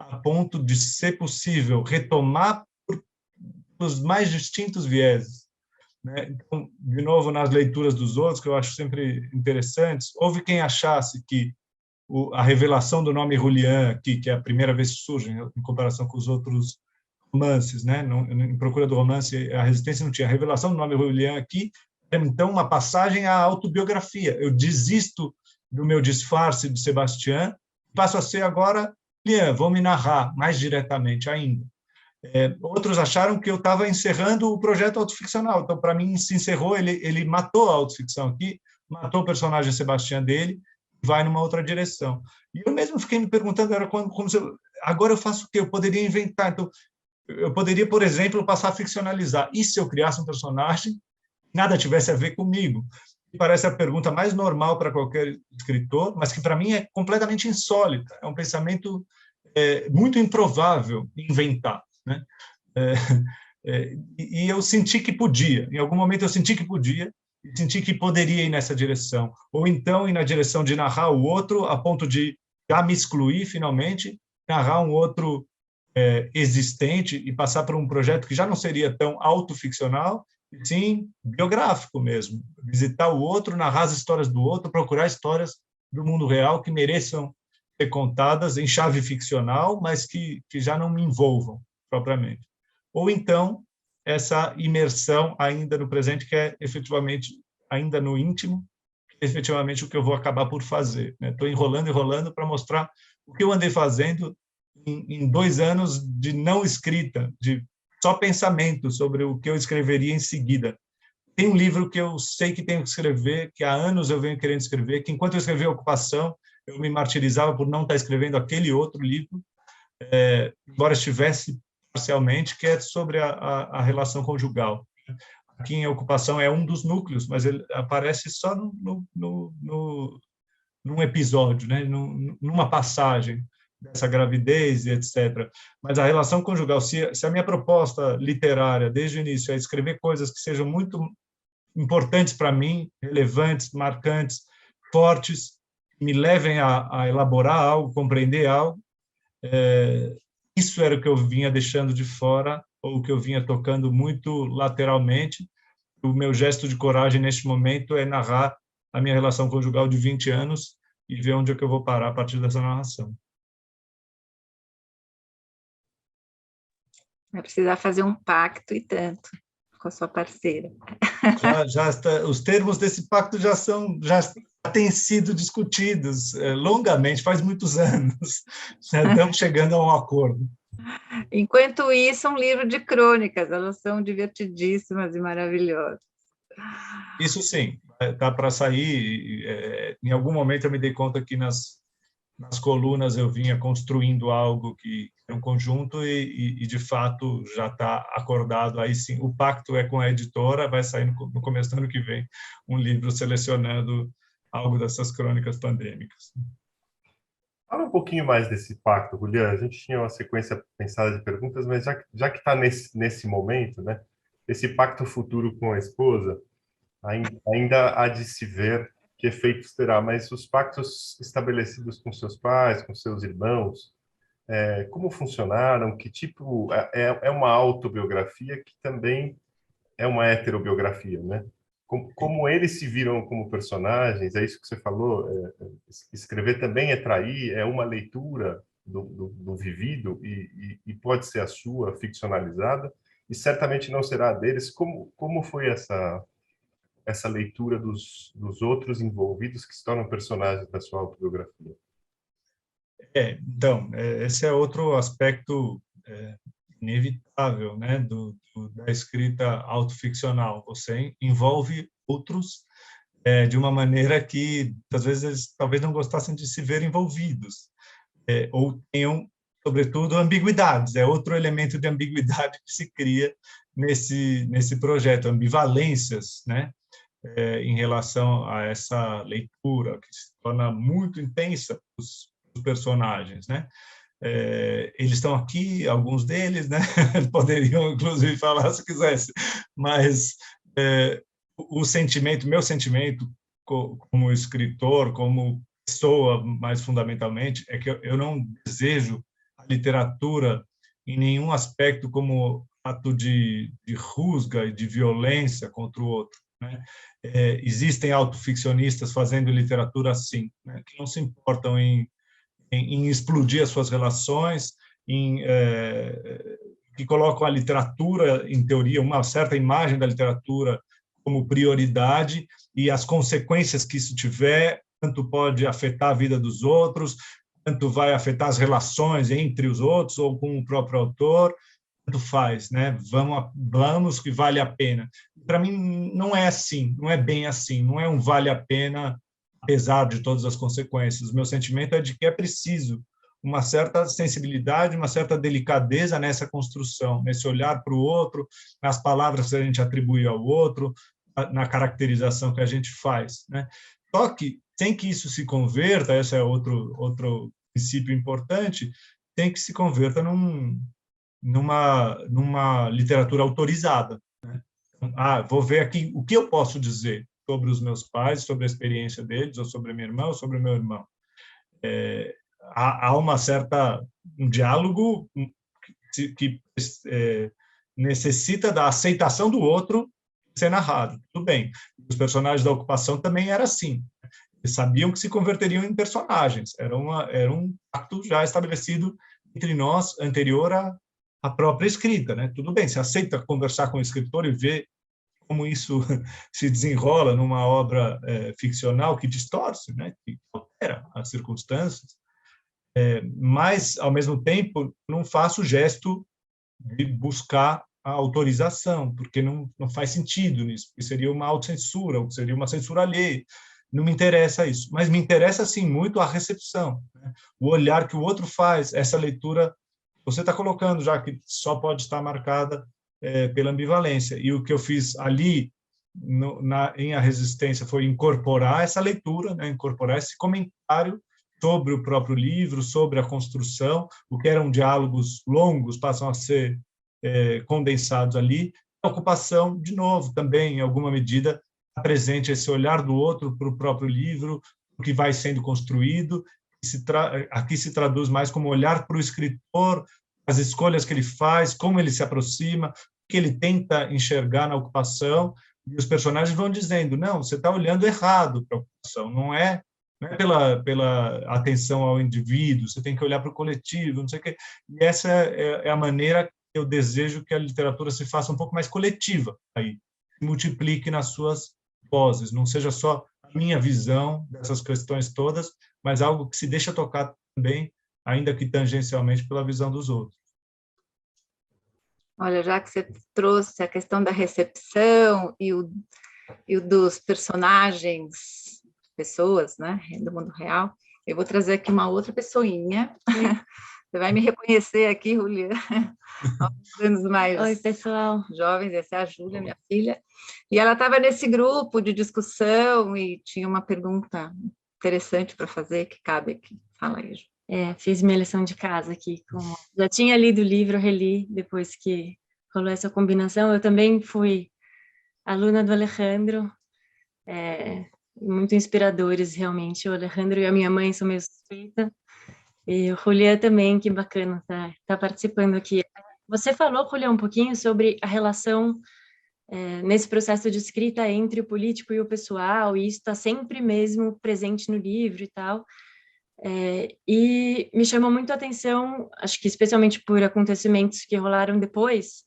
a ponto de ser possível retomar os mais distintos vieses, né? Então, de novo, nas leituras dos outros, que eu acho sempre interessantes, houve quem achasse que a revelação do nome Julián aqui, que é a primeira vez que surge, em comparação com os outros romances, né? Em Procura do Romance, a Resistência não tinha. A revelação do nome Julián aqui é, então, uma passagem à autobiografia. Eu desisto do meu disfarce de Sebastián, passo a ser agora Julián, vou me narrar mais diretamente ainda. Outros acharam que eu estava encerrando o projeto autoficcional, então, para mim, se encerrou, ele matou a autoficção aqui, matou o personagem Sebastián dele, vai numa outra direção. E eu mesmo fiquei me perguntando, agora eu faço o quê? Eu poderia inventar, então, eu poderia, por exemplo, passar a ficcionalizar. E se eu criasse um personagem que nada tivesse a ver comigo? Parece a pergunta mais normal para qualquer escritor, mas que para mim é completamente insólita. É um pensamento muito improvável inventar, né? E eu senti que podia. Em algum momento eu senti que podia, e senti que poderia ir nessa direção. Ou então ir na direção de narrar o outro, a ponto de já me excluir finalmente, narrar um outro existente e passar para um projeto que já não seria tão autoficcional, e sim biográfico mesmo. Visitar o outro, narrar as histórias do outro, procurar histórias do mundo real que mereçam ser contadas em chave ficcional, mas que já não me envolvam propriamente. Ou então, essa imersão ainda no presente, que é efetivamente ainda no íntimo, que é efetivamente o que eu vou acabar por fazer. Estou enrolando para mostrar o que eu andei fazendo em 2 anos de não escrita, de só pensamento sobre o que eu escreveria em seguida. Tem um livro que eu sei que tenho que escrever, que há anos eu venho querendo escrever, que enquanto eu escrevia a Ocupação, eu me martirizava por não estar escrevendo aquele outro livro, embora estivesse parcialmente, que é sobre a relação conjugal. Aqui em Ocupação é um dos núcleos, mas ele aparece só num episódio, né? Numa passagem dessa gravidez e etc. Mas a relação conjugal, se a minha proposta literária, desde o início, é escrever coisas que sejam muito importantes para mim, relevantes, marcantes, fortes, me levem a elaborar algo, compreender algo, isso era o que eu vinha deixando de fora, ou o que eu vinha tocando muito lateralmente. O meu gesto de coragem neste momento é narrar a minha relação conjugal de 20 anos e ver onde é que eu vou parar a partir dessa narração. Vai precisar fazer um pacto e tanto com a sua parceira. Já está, os termos desse pacto já têm sido discutidos longamente, faz muitos anos. Já estamos chegando a um acordo. Enquanto isso, um livro de crônicas, elas são divertidíssimas e maravilhosas. Isso sim, está para sair. Em algum momento eu me dei conta que nas colunas eu vinha construindo algo que é um conjunto e de fato já está acordado. Aí sim, o pacto é com a editora, vai sair no começo do ano que vem um livro selecionando algo dessas crônicas pandêmicas. Fala um pouquinho mais desse pacto, Julián. A gente tinha uma sequência pensada de perguntas, mas já que está nesse momento, né, esse pacto futuro com a esposa, ainda há de se ver que efeitos terá, mas os pactos estabelecidos com seus pais, com seus irmãos, como funcionaram, que tipo... É uma autobiografia que também é uma heterobiografia, né? Como eles se viram como personagens, é isso que você falou, escrever também é trair, é uma leitura do vivido e pode ser a sua, ficcionalizada, e certamente não será a deles. Como foi essa leitura dos outros envolvidos que se tornam personagens da sua autobiografia? Então, esse é outro aspecto inevitável, né, da escrita autoficcional. Você envolve outros de uma maneira que, às vezes, eles talvez não gostassem de se ver envolvidos, ou tenham, sobretudo, ambiguidades. É outro elemento de ambiguidade que se cria nesse projeto, ambivalências, né, em relação a essa leitura, que se torna muito intensa para os personagens, né? Eles estão aqui, alguns deles, né? Poderiam, inclusive, falar se quisesse, mas o sentimento, meu sentimento como escritor, como pessoa, mais fundamentalmente, é que eu não desejo a literatura em nenhum aspecto como ato de rusga e de violência contra o outro, né? Existem autoficcionistas fazendo literatura assim, né? Que não se importam em explodir as suas relações, que colocam a literatura, em teoria, uma certa imagem da literatura como prioridade, e as consequências que isso tiver, tanto pode afetar a vida dos outros, tanto vai afetar as relações entre os outros ou com o próprio autor, tanto faz, né? Vamos que vale a pena. Para mim, não é assim, não é bem assim, não é um vale a pena apesar de todas as consequências. O meu sentimento é de que é preciso uma certa sensibilidade, uma certa delicadeza nessa construção, nesse olhar para o outro, nas palavras que a gente atribui ao outro, na caracterização que a gente faz, né? Só que, sem que isso se converta, esse é outro princípio importante, tem que se converta numa literatura autorizada, né? Vou ver aqui o que eu posso dizer sobre os meus pais, sobre a experiência deles, ou sobre a minha irmã, ou sobre o meu irmão. Há um diálogo que necessita da aceitação do outro ser narrado. Tudo bem. Os personagens da ocupação também era assim. Eles sabiam que se converteriam em personagens. Era um pacto já estabelecido entre nós, anterior à própria escrita, né? Tudo bem, você aceita conversar com o escritor e ver como isso se desenrola numa obra ficcional que distorce, né? Que altera as circunstâncias, mas, ao mesmo tempo, não faço o gesto de buscar a autorização, porque não faz sentido nisso, porque seria uma autocensura, ou seria uma censura alheia. Não me interessa isso, mas me interessa, sim, muito a recepção, né? O olhar que o outro faz, essa leitura você está colocando, já que só pode estar marcada pela ambivalência. E o que eu fiz ali em A Resistência foi incorporar essa leitura, né? Incorporar esse comentário sobre o próprio livro, sobre a construção, o que eram diálogos longos passam a ser condensados ali. A ocupação, de novo, também, em alguma medida, presente esse olhar do outro para o próprio livro, o que vai sendo construído. Aqui se traduz mais como olhar para o escritor, as escolhas que ele faz, como ele se aproxima, o que ele tenta enxergar na ocupação, e os personagens vão dizendo, não, você está olhando errado para a ocupação, não é pela atenção ao indivíduo, você tem que olhar para o coletivo, não sei o quê. E essa é a maneira que eu desejo que a literatura se faça um pouco mais coletiva, aí, se multiplique nas suas vozes, não seja só a minha visão dessas questões todas, mas algo que se deixa tocar também, ainda que tangencialmente, pela visão dos outros. Olha, já que você trouxe a questão da recepção e o dos personagens, pessoas, né, do mundo real, eu vou trazer aqui uma outra pessoinha. Você vai me reconhecer aqui, Julia, alguns anos mais Oi, pessoal. Jovens, essa é a Júlia, minha filha, e ela estava nesse grupo de discussão e tinha uma pergunta interessante para fazer, que cabe aqui. Fala aí, Ju. Fiz minha lição de casa aqui. Já tinha lido o livro, reli depois que rolou essa combinação. Eu também fui aluna do Alejandro, muito inspiradores, realmente. O Alejandro e a minha mãe são meio suspeita. E o Julián também, que bacana tá participando aqui. Você falou, Julián, um pouquinho sobre a relação nesse processo de escrita entre o político e o pessoal, e isso está sempre mesmo presente no livro e tal. E me chamou muito a atenção, acho que especialmente por acontecimentos que rolaram depois,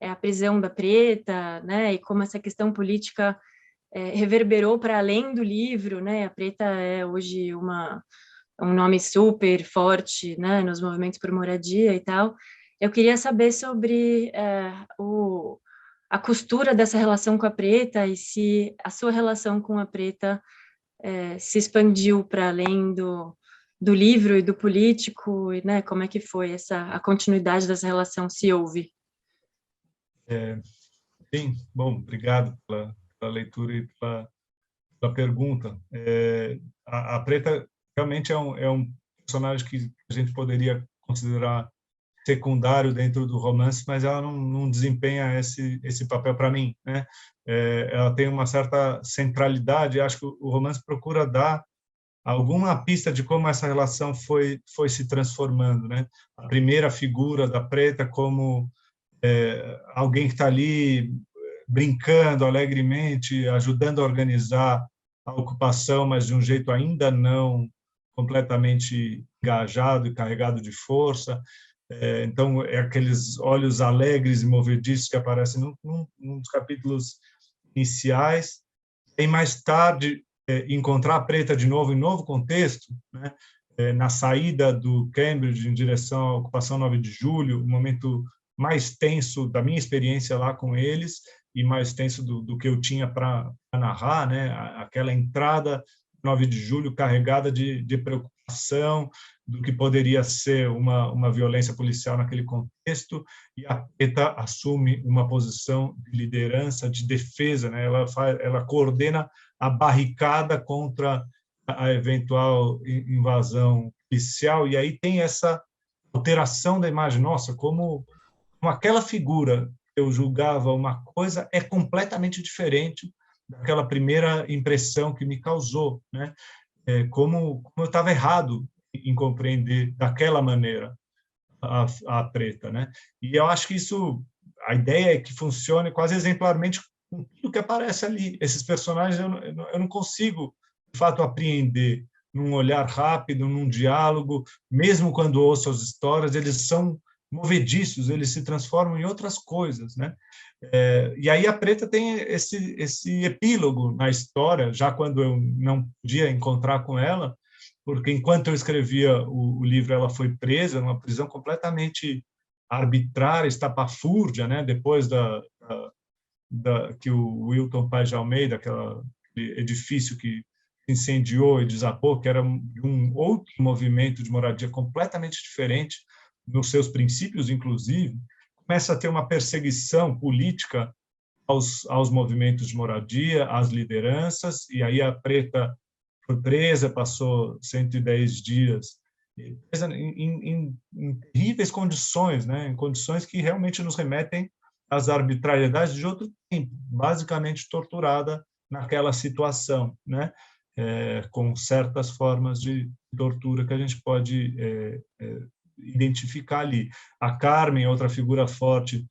a prisão da Preta, né, e como essa questão política reverberou para além do livro, né? A Preta é hoje um nome super forte, né, nos movimentos por moradia e tal. Eu queria saber sobre a costura dessa relação com a Preta e se a sua relação com a Preta se expandiu para além do livro e do político, e, né, como é que foi a continuidade dessa relação, se houve? Sim, bom, obrigado pela leitura e pela pergunta. A Preta realmente é um personagem que a gente poderia considerar secundário dentro do romance, mas ela não desempenha esse papel para mim, né? Ela tem uma certa centralidade. Acho que o romance procura dar alguma pista de como essa relação foi se transformando, né? A primeira figura da Preta como alguém que está ali brincando alegremente, ajudando a organizar a ocupação, mas de um jeito ainda não completamente engajado e carregado de força. Então, aqueles olhos alegres e movediços que aparecem num dos capítulos iniciais. E mais tarde, encontrar a Preta de novo em novo contexto, né? Na saída do Cambridge em direção à ocupação 9 de julho, o momento mais tenso da minha experiência lá com eles e mais tenso do que eu tinha para narrar, né? Aquela entrada 9 de julho carregada de preocupação do que poderia ser uma violência policial naquele contexto, e a Preta assume uma posição de liderança, de defesa, né? Ela coordena a barricada contra a eventual invasão policial, e aí tem essa alteração da imagem. Nossa, como aquela figura que eu julgava uma coisa é completamente diferente daquela primeira impressão que me causou, né? Como eu estava errado em compreender daquela maneira a Preta, né? E eu acho que a ideia é que funcione quase exemplarmente com tudo que aparece ali. Esses personagens eu não consigo, de fato, apreender num olhar rápido, num diálogo, mesmo quando ouço as histórias, eles são movediços, eles se transformam em outras coisas, né? E aí a Preta tem esse epílogo na história, já quando eu não podia encontrar com ela, porque enquanto eu escrevia o livro, ela foi presa numa prisão completamente arbitrária, estapafúrdia, né? Depois que o Wilton Paz de Almeida, aquele edifício que se incendiou e desabou, que era um outro movimento de moradia completamente diferente, nos seus princípios, inclusive, começa a ter uma perseguição política aos movimentos de moradia, às lideranças, e aí a Preta foi presa, passou 110 dias em terríveis condições, né? Em condições que realmente nos remetem às arbitrariedades de outro tempo, basicamente torturada naquela situação, né? Com certas formas de tortura que a gente pode identificar ali. A Carmen, outra figura forte,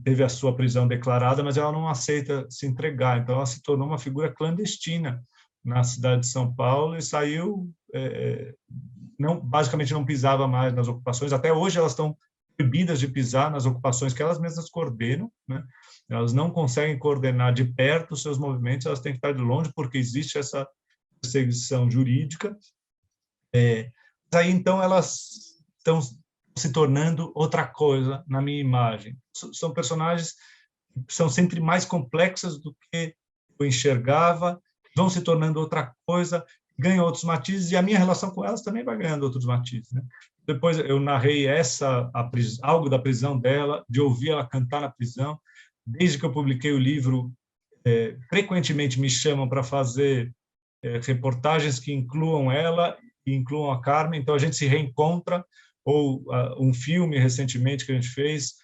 teve a sua prisão declarada, mas ela não aceita se entregar, então ela se tornou uma figura clandestina na cidade de São Paulo e saiu, basicamente não pisava mais nas ocupações. Até hoje elas estão proibidas de pisar nas ocupações que elas mesmas coordenam, né? Elas não conseguem coordenar de perto os seus movimentos, elas têm que estar de longe porque existe essa perseguição jurídica. Aí então elas estão se tornando outra coisa na minha imagem. São personagens que são sempre mais complexas do que eu enxergava, vão se tornando outra coisa, ganham outros matizes, e a minha relação com elas também vai ganhando outros matizes, né? Depois eu narrei algo da prisão dela, de ouvir ela cantar na prisão. Desde que eu publiquei o livro, frequentemente me chamam para fazer reportagens que incluam ela e incluam a Carmen, então a gente se reencontra, ou um filme recentemente que a gente fez,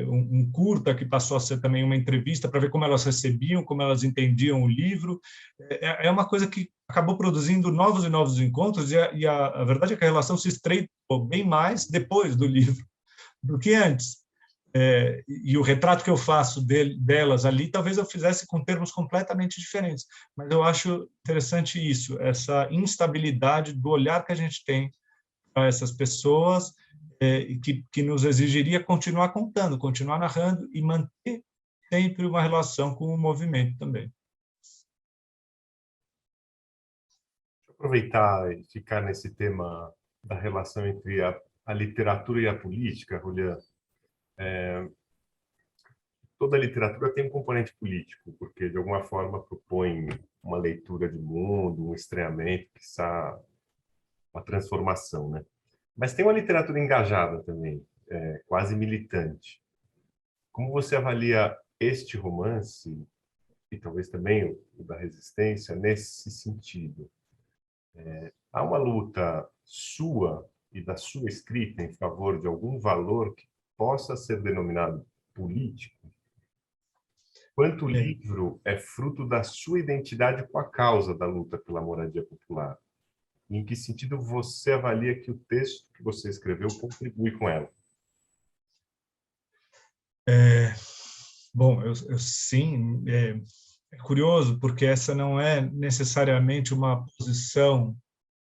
um curta que passou a ser também uma entrevista para ver como elas recebiam, como elas entendiam o livro. É uma coisa que acabou produzindo novos e novos encontros, e a verdade é que a relação se estreitou bem mais depois do livro do que antes. E o retrato que eu faço delas ali, talvez eu fizesse com termos completamente diferentes, mas eu acho interessante isso, essa instabilidade do olhar que a gente tem para essas pessoas, que nos exigiria continuar contando, continuar narrando e manter sempre uma relação com o movimento também. Aproveitar e ficar nesse tema da relação entre a literatura e a política, Julián. Toda literatura tem um componente político, porque de alguma forma propõe uma leitura de mundo, um estranhamento, quiçá uma transformação, né? Mas tem uma literatura engajada também, quase militante. Como você avalia este romance, e talvez também o da Resistência, nesse sentido? Há uma luta sua e da sua escrita em favor de algum valor que possa ser denominado político? Quanto o livro é fruto da sua identidade com a causa da luta pela moradia popular? E em que sentido você avalia que o texto que você escreveu contribui com ela? Bom, sim, é curioso, porque essa não é necessariamente uma posição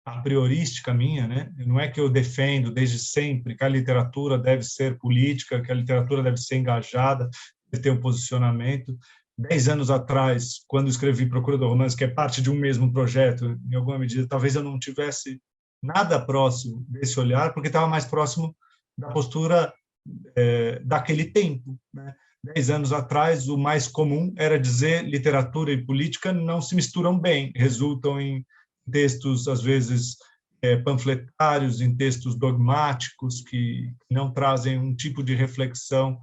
a priorística minha, né? Não é que eu defendo desde sempre que a literatura deve ser política, que a literatura deve ser engajada, deve ter um posicionamento. 10 anos atrás, quando escrevi Procura do Romance, que é parte de um mesmo projeto, em alguma medida, talvez eu não tivesse nada próximo desse olhar, porque estava mais próximo da postura daquele tempo, né? 10 anos atrás, o mais comum era dizer literatura e política não se misturam bem, resultam em textos, às vezes, panfletários, em textos dogmáticos, que não trazem um tipo de reflexão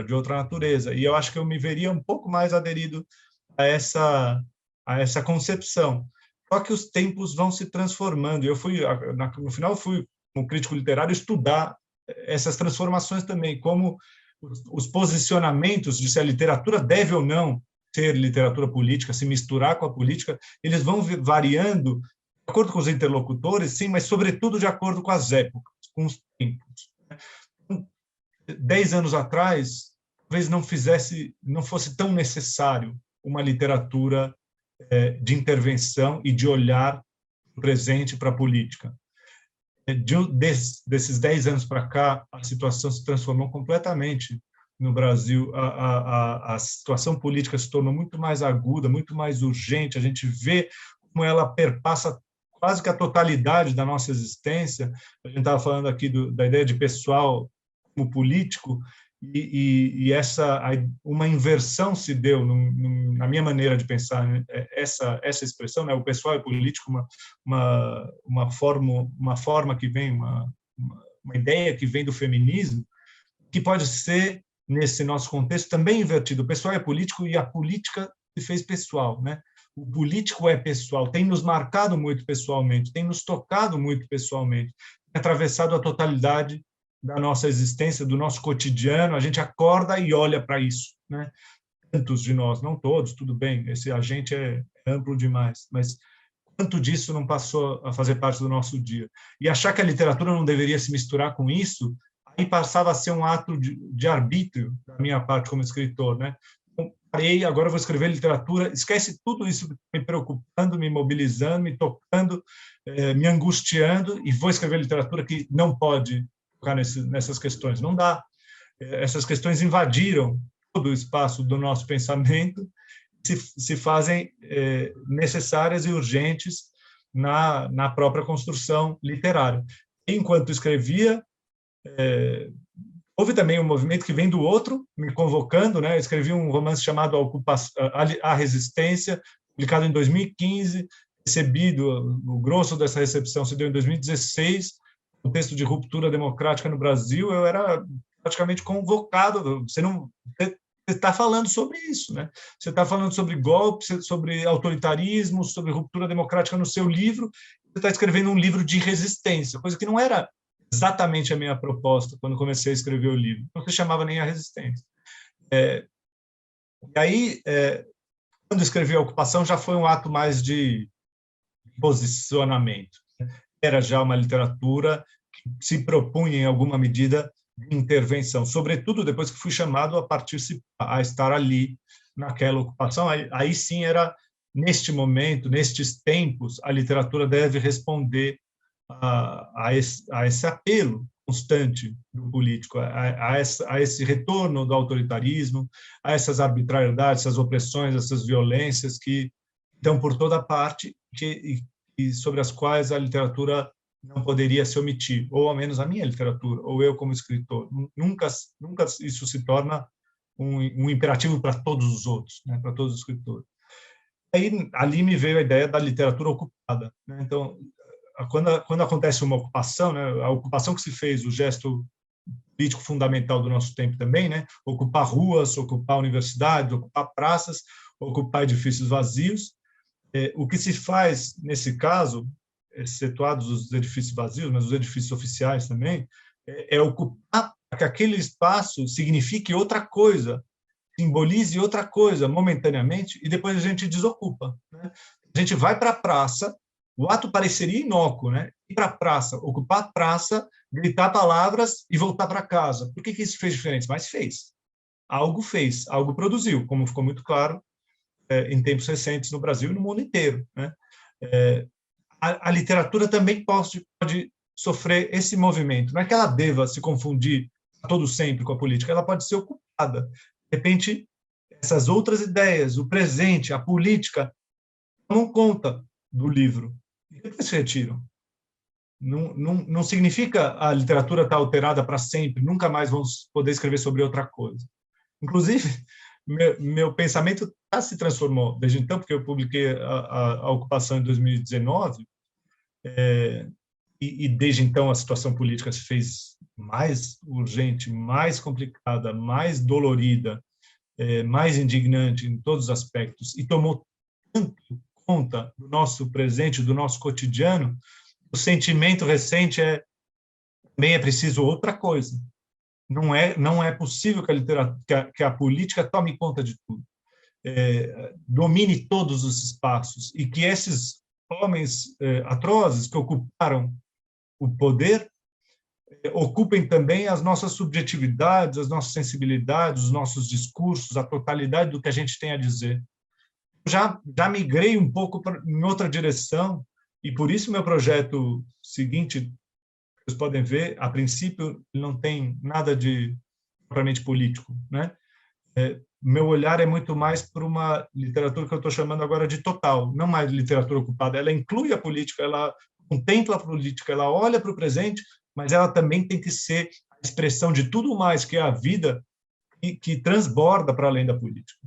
de outra natureza. E eu acho que eu me veria um pouco mais aderido a essa concepção. Só que os tempos vão se transformando. Eu fui, no final, fui, como crítico literário, estudar essas transformações também, como os posicionamentos de se a literatura deve ou não ser literatura política, se misturar com a política, eles vão variando de acordo com os interlocutores, sim, mas sobretudo de acordo com as épocas, com os tempos. 10 anos atrás, talvez não fosse tão necessário uma literatura de intervenção e de olhar presente para a política. Desses 10 anos para cá, a situação se transformou completamente no Brasil. A situação política se tornou muito mais aguda, muito mais urgente. A gente vê como ela perpassa quase que a totalidade da nossa existência. A gente estava falando aqui da ideia de pessoal como político, e uma inversão se deu na minha maneira de pensar, né? Essa expressão, né? O pessoal é político, uma forma que vem, uma ideia que vem do feminismo, que pode ser, nesse nosso contexto, também invertido. O pessoal é político e a política se fez pessoal, né? O político é pessoal, tem nos marcado muito pessoalmente, tem nos tocado muito pessoalmente, tem atravessado a totalidade da nossa existência, do nosso cotidiano. A gente acorda e olha para isso, né? Tantos de nós, não todos, tudo bem, esse agente é amplo demais, mas quanto disso não passou a fazer parte do nosso dia? E achar que a literatura não deveria se misturar com isso, aí passava a ser um ato de arbítrio da minha parte como escritor, né? Então, parei, agora eu vou escrever literatura, esquece tudo isso me preocupando, me mobilizando, me tocando, me angustiando, e vou escrever literatura que não pode tocar nessas questões. Não dá. Essas questões invadiram todo o espaço do nosso pensamento, se fazem necessárias e urgentes na própria construção literária. Enquanto escrevia, houve também um movimento que vem do outro, me convocando, né? Eu escrevi um romance chamado A Resistência, publicado em 2015, recebido, o grosso dessa recepção se deu em 2016, o texto de ruptura democrática no Brasil. Eu era praticamente convocado. Você está falando sobre isso, né? Você está falando sobre golpe, sobre autoritarismo, sobre ruptura democrática no seu livro. Você está escrevendo um livro de resistência, coisa que não era exatamente a minha proposta quando comecei a escrever o livro. Não se chamava nem A Resistência. E aí, quando escrevi A Ocupação, já foi um ato mais de posicionamento. Era já uma literatura que se propunha, em alguma medida, de intervenção, sobretudo depois que fui chamado a participar, a estar ali naquela ocupação. Aí sim era, neste momento, nestes tempos, a literatura deve responder a esse apelo constante do político, a esse retorno do autoritarismo, a essas arbitrariedades, essas opressões, essas violências que estão por toda parte e sobre as quais a literatura não poderia se omitir, ou ao menos a minha literatura, ou eu como escritor. Nunca isso se torna um imperativo para todos os outros, né, para todos os escritores. Aí, ali me veio a ideia da literatura ocupada, né? Então, quando acontece uma ocupação, né, a ocupação que se fez, o gesto político fundamental do nosso tempo também, né, ocupar ruas, ocupar universidades, ocupar praças, ocupar edifícios vazios, o que se faz nesse caso, excetuados os edifícios vazios, mas os edifícios oficiais também, é ocupar para que aquele espaço signifique outra coisa, simbolize outra coisa momentaneamente, e depois a gente desocupa, né? A gente vai para a praça, o ato pareceria inócuo, né? Ir para a praça, ocupar a praça, gritar palavras e voltar para casa. Por que isso fez diferença? Mas fez, algo produziu, como ficou muito claro em tempos recentes no Brasil e no mundo inteiro, né? A literatura também pode sofrer esse movimento. Não é que ela deva se confundir a todo sempre com a política, ela pode ser ocupada. De repente, essas outras ideias, o presente, a política, tomam conta do livro. E depois se retiram. Não significa a literatura estar alterada para sempre, nunca mais vamos poder escrever sobre outra coisa. Inclusive, meu pensamento se transformou desde então, porque eu publiquei a Ocupação em 2019, e desde então a situação política se fez mais urgente, mais complicada, mais dolorida, mais indignante em todos os aspectos, e tomou tanto conta do nosso presente, do nosso cotidiano, o sentimento recente também é preciso outra coisa. Não é possível que a política tome conta de tudo, domine todos os espaços, e que esses homens atrozes que ocuparam o poder ocupem também as nossas subjetividades, as nossas sensibilidades, os nossos discursos, a totalidade do que a gente tem a dizer. Já migrei um pouco em outra direção, e por isso meu projeto seguinte, vocês podem ver, a princípio não tem nada de propriamente político, né? Meu olhar é muito mais para uma literatura que eu estou chamando agora de total, não mais literatura ocupada. Ela inclui a política, ela contempla a política, ela olha para o presente, mas ela também tem que ser a expressão de tudo mais que é a vida e que transborda para além da política.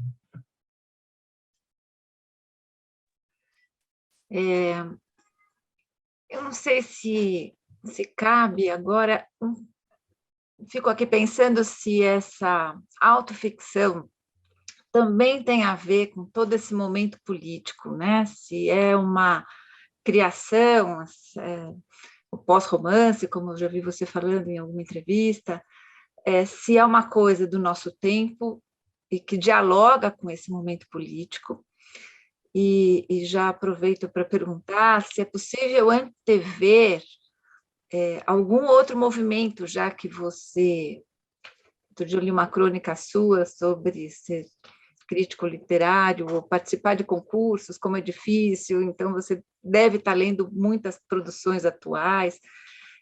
Eu não sei se cabe agora, fico aqui pensando se essa autoficção também tem a ver com todo esse momento político, né? Se é uma criação, o pós-romance, como eu já vi você falando em alguma entrevista, se é uma coisa do nosso tempo e que dialoga com esse momento político. E já aproveito para perguntar se é possível antever algum outro movimento, já que você... Outro dia eu li uma crônica sua sobre ser crítico literário ou participar de concursos, como é difícil, então você deve estar lendo muitas produções atuais,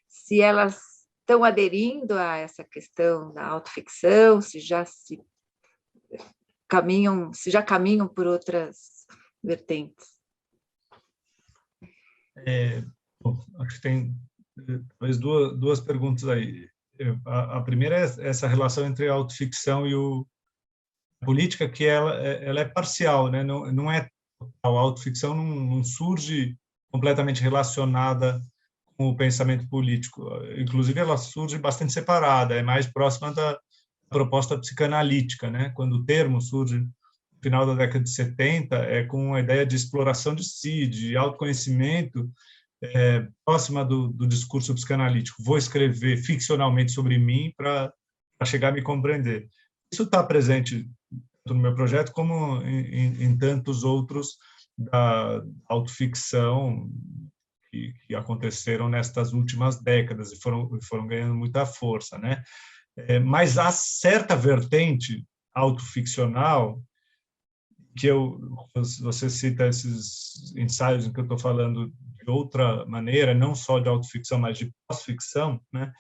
se elas estão aderindo a essa questão da autoficção, se já caminham por outras vertentes. Bom, acho que tem talvez duas perguntas aí. A primeira é essa relação entre a autoficção e a política, que ela é parcial, né? Não é total. A autoficção não surge completamente relacionada com o pensamento político. Inclusive, ela surge bastante separada, é mais próxima da proposta psicanalítica, né? Quando o termo surge no final da década de 70, é com a ideia de exploração de si, de autoconhecimento, próxima do discurso psicanalítico. Vou escrever ficcionalmente sobre mim para chegar a me compreender. Isso está presente no meu projeto, como em tantos outros da autoficção que aconteceram nestas últimas décadas e foram ganhando muita força, né? Mas há certa vertente autoficcional que você cita esses ensaios em que eu estou falando de outra maneira, não só de autoficção, mas de pós-ficção, né?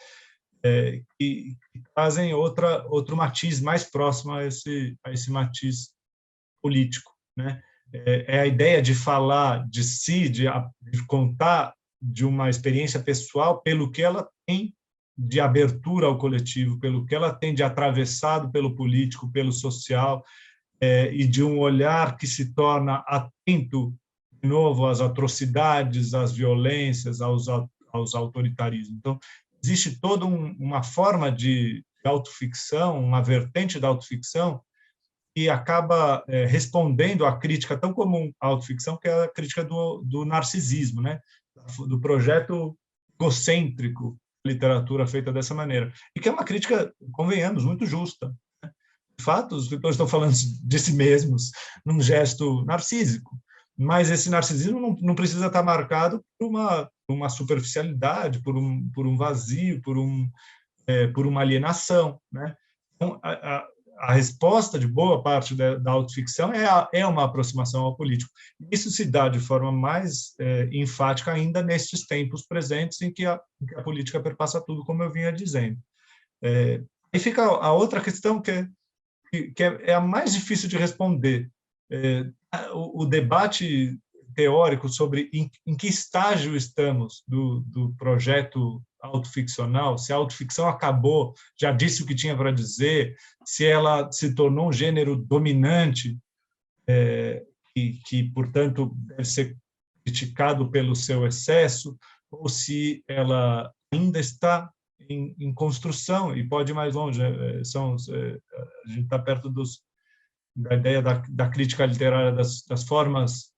que trazem outro matiz mais próximo a esse matiz político, né? É a ideia de falar de si, de contar de uma experiência pessoal pelo que ela tem de abertura ao coletivo, pelo que ela tem de atravessado pelo político, pelo social, e de um olhar que se torna atento, de novo, às atrocidades, às violências, aos autoritarismos. Então, existe toda uma forma de autoficção, uma vertente da autoficção, que acaba respondendo à crítica tão comum à autoficção, que é a crítica do narcisismo, né? Do projeto egocêntrico, literatura feita dessa maneira. E que é uma crítica, convenhamos, muito justa. Né? De fato, os escritores estão falando de si mesmos num gesto narcísico, mas esse narcisismo não precisa estar marcado por uma superficialidade, por um vazio, por uma alienação. Né? Então, a resposta de boa parte da autoficção é uma aproximação ao político. Isso se dá de forma mais enfática ainda nestes tempos presentes em que a política perpassa tudo, como eu vinha dizendo. E fica a outra questão que é a mais difícil de responder. O debate teórico sobre em que estágio estamos do projeto autoficcional, se a autoficção acabou, já disse o que tinha para dizer, se ela se tornou um gênero dominante, que, portanto, deve ser criticado pelo seu excesso, ou se ela ainda está em construção e pode ir mais longe. A gente está perto da ideia da crítica literária das formas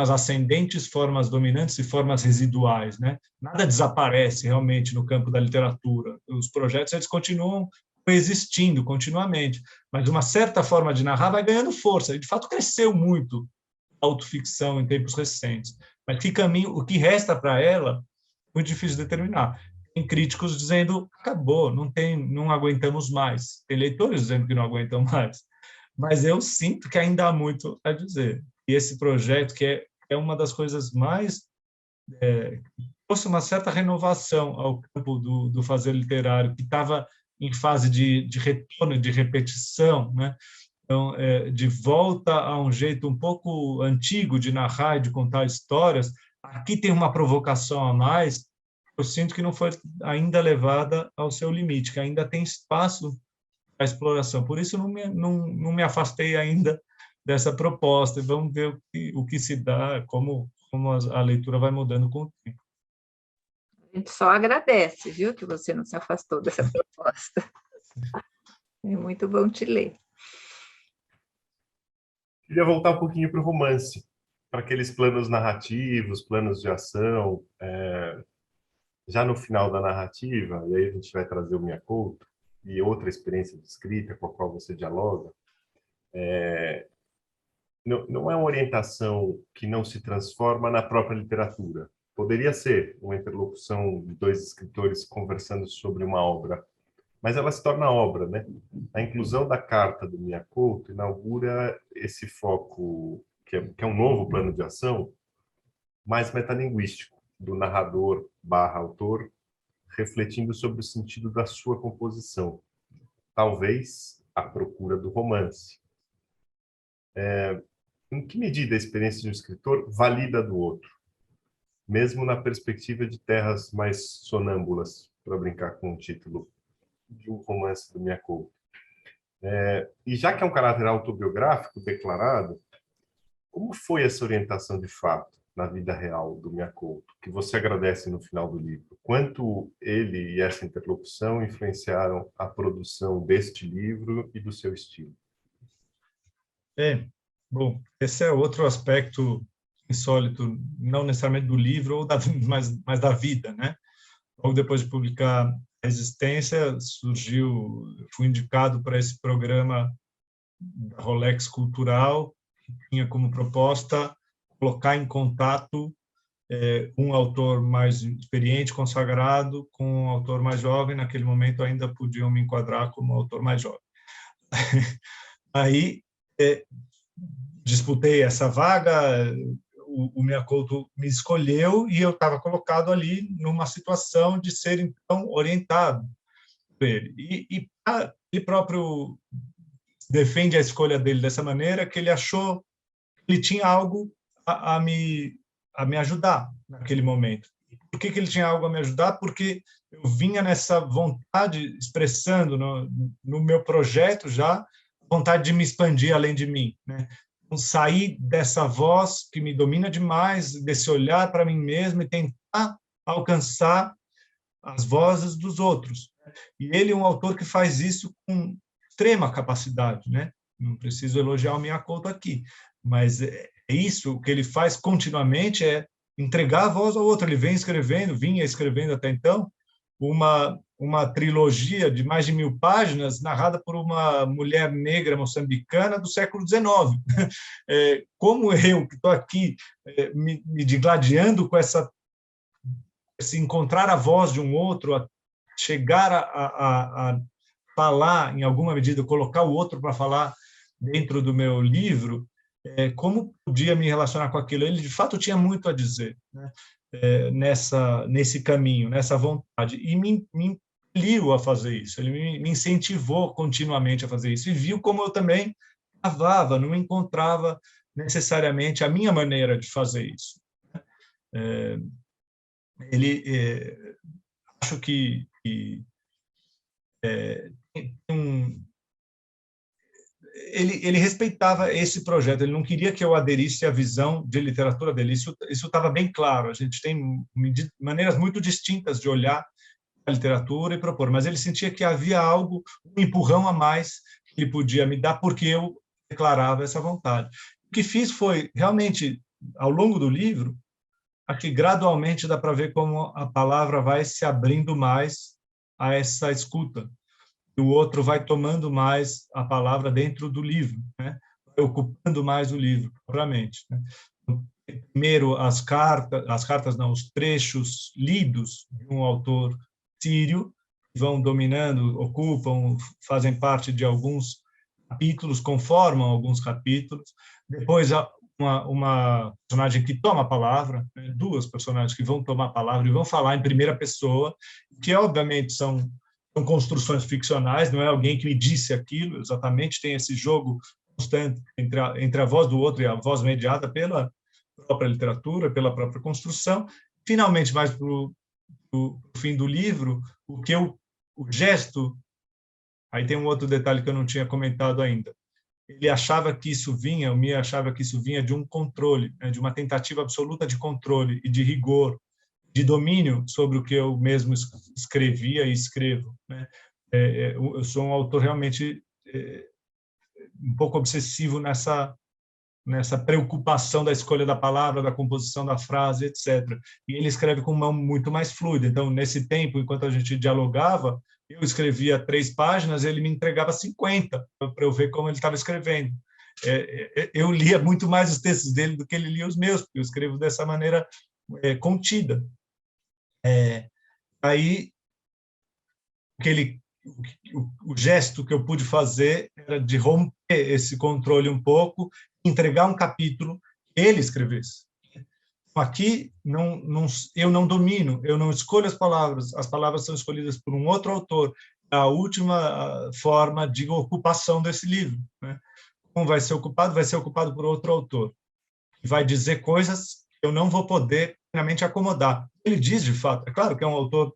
ascendentes, formas dominantes e formas residuais, né? Nada desaparece realmente no campo da literatura. Os projetos eles continuam coexistindo continuamente, mas uma certa forma de narrar vai ganhando força. E de fato cresceu muito a autoficção em tempos recentes. Mas que caminho, o que resta para ela, muito difícil de determinar. Tem críticos dizendo acabou, não aguentamos mais. Tem leitores dizendo que não aguentam mais. Mas eu sinto que ainda há muito a dizer. E esse projeto, que é uma das coisas mais... trouxe uma certa renovação ao campo do fazer literário, que estava em fase de retorno, de repetição, né? Então, de volta a um jeito um pouco antigo de narrar e de contar histórias. Aqui tem uma provocação a mais, eu sinto que não foi ainda levada ao seu limite, que ainda tem espaço para exploração. Por isso, não me afastei ainda dessa proposta, e vamos ver o que se dá, como a leitura vai mudando com o tempo. A gente só agradece, viu, que você não se afastou dessa proposta. É muito bom te ler. Queria voltar um pouquinho para o romance, para aqueles planos narrativos, planos de ação. Já no final da narrativa, e aí a gente vai trazer o Minha Couto e outra experiência de escrita com a qual você dialoga, não é uma orientação que não se transforma na própria literatura. Poderia ser uma interlocução de dois escritores conversando sobre uma obra, mas ela se torna obra, né? A inclusão da carta do Minha Couto inaugura esse foco, que é um novo plano de ação, mais metalinguístico, do narrador/autor, refletindo sobre o sentido da sua composição. Talvez à procura do romance. Em que medida a experiência de um escritor valida a do outro? Mesmo na perspectiva de terras mais sonâmbulas, para brincar com o título de um romance do Minha Couto. E já que é um caráter autobiográfico declarado, como foi essa orientação de fato na vida real do Minha Couto, que você agradece no final do livro? Quanto ele e essa interlocução influenciaram a produção deste livro e do seu estilo? Bom, esse é outro aspecto insólito, não necessariamente do livro, mas da vida, né? Logo depois de publicar Resistência, fui indicado para esse programa da Rolex Cultural, que tinha como proposta colocar em contato um autor mais experiente, consagrado, com um autor mais jovem. Naquele momento ainda podiam me enquadrar como autor mais jovem. Aí disputei essa vaga. o Miyakoto me escolheu e eu estava colocado ali numa situação de ser, então, orientado por ele. E ele próprio defende a escolha dele dessa maneira, que ele achou que ele tinha algo a me ajudar naquele momento. Por que ele tinha algo a me ajudar? Porque eu vinha nessa vontade, expressando no meu projeto já, vontade de me expandir além de mim, né? Então, sair dessa voz que me domina demais, desse olhar para mim mesmo e tentar alcançar as vozes dos outros. E ele é um autor que faz isso com extrema capacidade, né? Não preciso elogiar o Miyakoto aqui, mas é isso, o que ele faz continuamente é entregar a voz ao outro. Ele vinha escrevendo até então, uma trilogia de mais de 1000 páginas, narrada por uma mulher negra moçambicana do século XIX. Como eu, que estou aqui me digladiando com esse encontrar a voz de um outro, a chegar a falar, em alguma medida, colocar o outro para falar dentro do meu livro, como podia me relacionar com aquilo? Ele, de fato, tinha muito a dizer, né? Nesse caminho, nessa vontade, e me impeliu a fazer isso, ele me incentivou continuamente a fazer isso, e viu como eu também cavava, não encontrava necessariamente a minha maneira de fazer isso. Acho que ele respeitava esse projeto, ele não queria que eu aderisse à visão de literatura dele, isso estava bem claro, a gente tem maneiras muito distintas de olhar a literatura e propor, mas ele sentia que havia algo, um empurrão a mais que ele podia me dar, porque eu declarava essa vontade. O que fiz foi, realmente, ao longo do livro, aqui gradualmente dá para ver como a palavra vai se abrindo mais a essa escuta, o outro vai tomando mais a palavra dentro do livro, né? Ocupando mais o livro, propriamente, né? Primeiro, as cartas não, os trechos lidos de um autor sírio, vão dominando, ocupam, fazem parte de alguns capítulos, conformam alguns capítulos. Depois, uma personagem que toma a palavra, né? Duas personagens que vão tomar a palavra e vão falar em primeira pessoa, que, obviamente, são construções ficcionais, não é alguém que me disse aquilo, exatamente, tem esse jogo constante entre a voz do outro e a voz mediada pela própria literatura, pela própria construção. Finalmente, mais para o fim do livro, o gesto, aí tem um outro detalhe que eu não tinha comentado ainda, ele achava que isso vinha, o Mia achava que isso vinha de um controle, né, de uma tentativa absoluta de controle e de rigor, de domínio sobre o que eu mesmo escrevia e escrevo, né? Eu sou um autor realmente um pouco obsessivo nessa preocupação da escolha da palavra, da composição da frase, etc. E ele escreve com mão muito mais fluida. Então, nesse tempo, enquanto a gente dialogava, eu escrevia 3 páginas, ele me entregava 50 para eu ver como ele estava escrevendo. Eu lia muito mais os textos dele do que ele lia os meus, porque eu escrevo dessa maneira contida. Aí, o gesto que eu pude fazer era de romper esse controle um pouco, entregar um capítulo que ele escrevesse. Aqui, eu não domino, eu não escolho as palavras são escolhidas por um outro autor, a última forma de ocupação desse livro, né? Como vai ser ocupado por outro autor, que vai dizer coisas que eu não vou poder plenamente acomodar. Ele diz, de fato, é claro que é um autor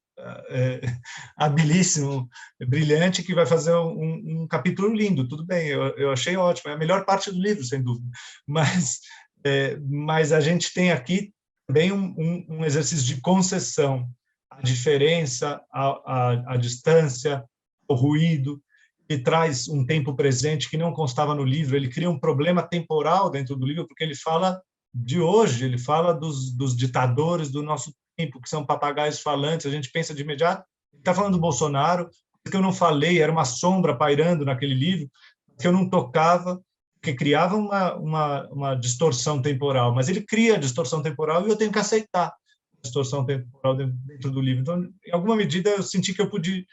habilíssimo, brilhante, que vai fazer um capítulo lindo, tudo bem, eu achei ótimo, é a melhor parte do livro, sem dúvida, mas a gente tem aqui também um exercício de concessão, a diferença, a distância, o ruído, que traz um tempo presente que não constava no livro, ele cria um problema temporal dentro do livro, porque ele fala de hoje, ele fala dos ditadores do nosso tempo, que são papagaios falantes, a gente pensa de imediato, ele está falando do Bolsonaro, que eu não falei, era uma sombra pairando naquele livro, que eu não tocava, que criava uma distorção temporal, mas ele cria a distorção temporal e eu tenho que aceitar a distorção temporal dentro do livro. Então, em alguma medida, eu senti que eu pude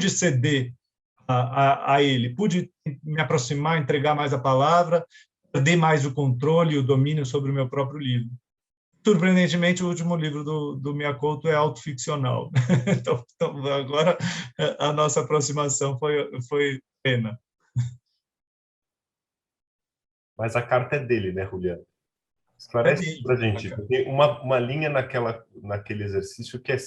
ceder a ele, pude me aproximar, entregar mais a palavra, perder mais o controle e o domínio sobre o meu próprio livro. Surpreendentemente, o último livro do Miyakoto é autoficcional. Então, agora a nossa aproximação foi plena. Mas a carta é dele, né, Juliana? É Esclarece dele. para a gente. Tem uma linha naquele exercício que é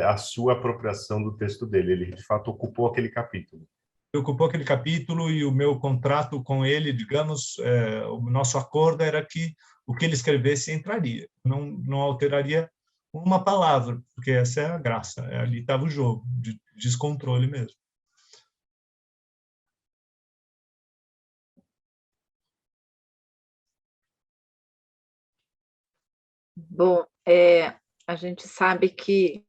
a sua apropriação do texto dele. Ele, de fato, ocupou aquele capítulo. Ocupou aquele capítulo e o meu contrato com ele, digamos, o nosso acordo era que o que ele escrevesse entraria. Não alteraria uma palavra, porque essa é a graça. Ali estava o jogo, de descontrole mesmo. Bom, a gente sabe que...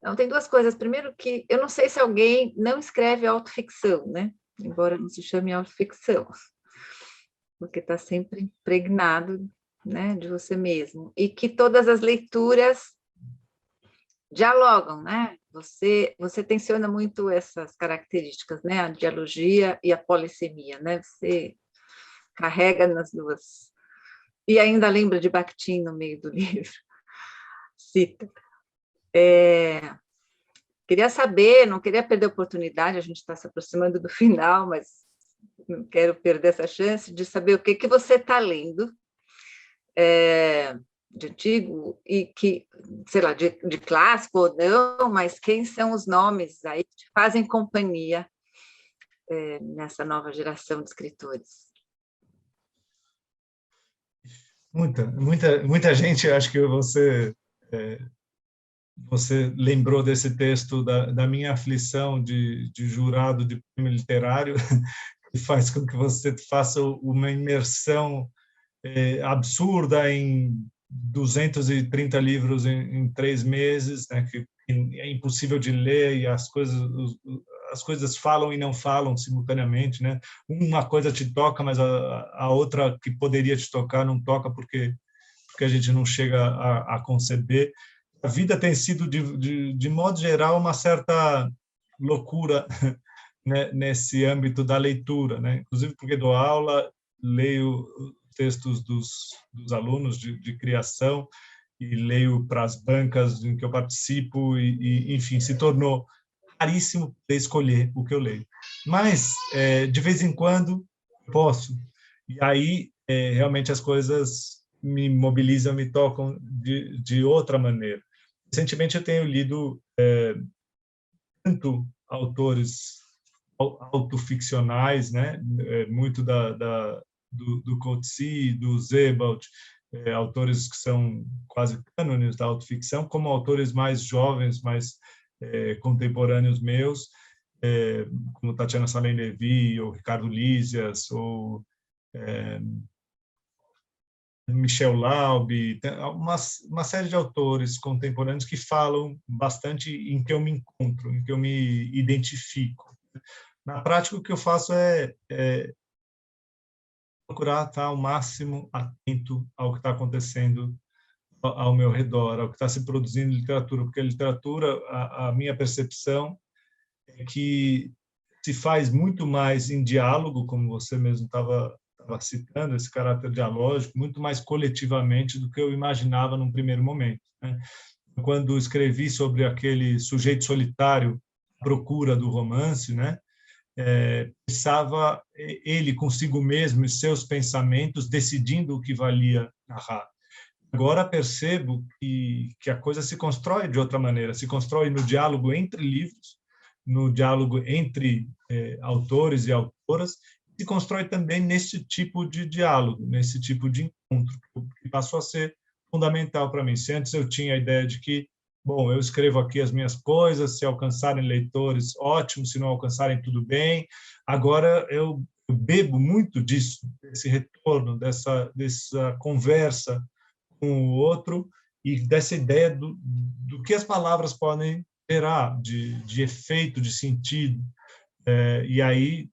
Não, tem duas coisas. Primeiro que eu não sei se alguém não escreve autoficção, né? Embora não se chame autoficção, porque está sempre impregnado, né, de você mesmo. E que todas as leituras dialogam, né? Você tensiona muito essas características, né? A dialogia e a polissemia, né? Você carrega nas duas. E ainda lembra de Bakhtin no meio do livro. Cita. Queria saber, não queria perder a oportunidade, a gente está se aproximando do final, mas não quero perder essa chance de saber o que você está lendo de antigo e que, sei lá, de clássico ou não, mas quem são os nomes aí que fazem companhia nessa nova geração de escritores? Muita gente, acho que você lembrou desse texto da minha aflição de jurado de prêmio literário, que faz com que você faça uma imersão absurda em 230 livros em 3 meses, né, que é impossível de ler e as coisas falam e não falam simultaneamente, né? Uma coisa te toca, mas a outra que poderia te tocar não toca porque a gente não chega a conceber. A vida tem sido, de modo geral, uma certa loucura, né, nesse âmbito da leitura, né? Inclusive porque dou aula, leio textos dos alunos de criação e leio para as bancas em que eu participo enfim, se tornou raríssimo escolher o que eu leio. Mas, de vez em quando, posso. E aí, realmente, as coisas me mobilizam, me tocam de outra maneira. Recentemente, eu tenho lido tanto autores autoficcionais, né? Muito do Coetzee, do Sebald, autores que são quase cânones da autoficção, como autores mais jovens, mais contemporâneos meus, como Tatiana Salem-Levy, ou Ricardo Lísias, ou Michel Laub, uma série de autores contemporâneos que falam bastante em que eu me encontro, em que eu me identifico. Na prática, o que eu faço é procurar estar ao máximo atento ao que está acontecendo ao meu redor, ao que está se produzindo em literatura, porque a literatura, a minha percepção é que se faz muito mais em diálogo, como você mesmo estava citando, esse caráter dialógico, muito mais coletivamente do que eu imaginava num primeiro momento, né? Quando escrevi sobre aquele sujeito solitário à procura do romance, né? Pensava ele consigo mesmo e seus pensamentos decidindo o que valia narrar. Agora percebo que a coisa se constrói de outra maneira, se constrói no diálogo entre livros, no diálogo entre autores e autoras, se constrói também nesse tipo de diálogo, nesse tipo de encontro, que passou a ser fundamental para mim. Se antes eu tinha a ideia de que, bom, eu escrevo aqui as minhas coisas, se alcançarem leitores, ótimo, se não alcançarem, tudo bem. Agora eu bebo muito disso, desse retorno, dessa conversa com o outro e dessa ideia do que as palavras podem gerar de efeito, de sentido. E aí,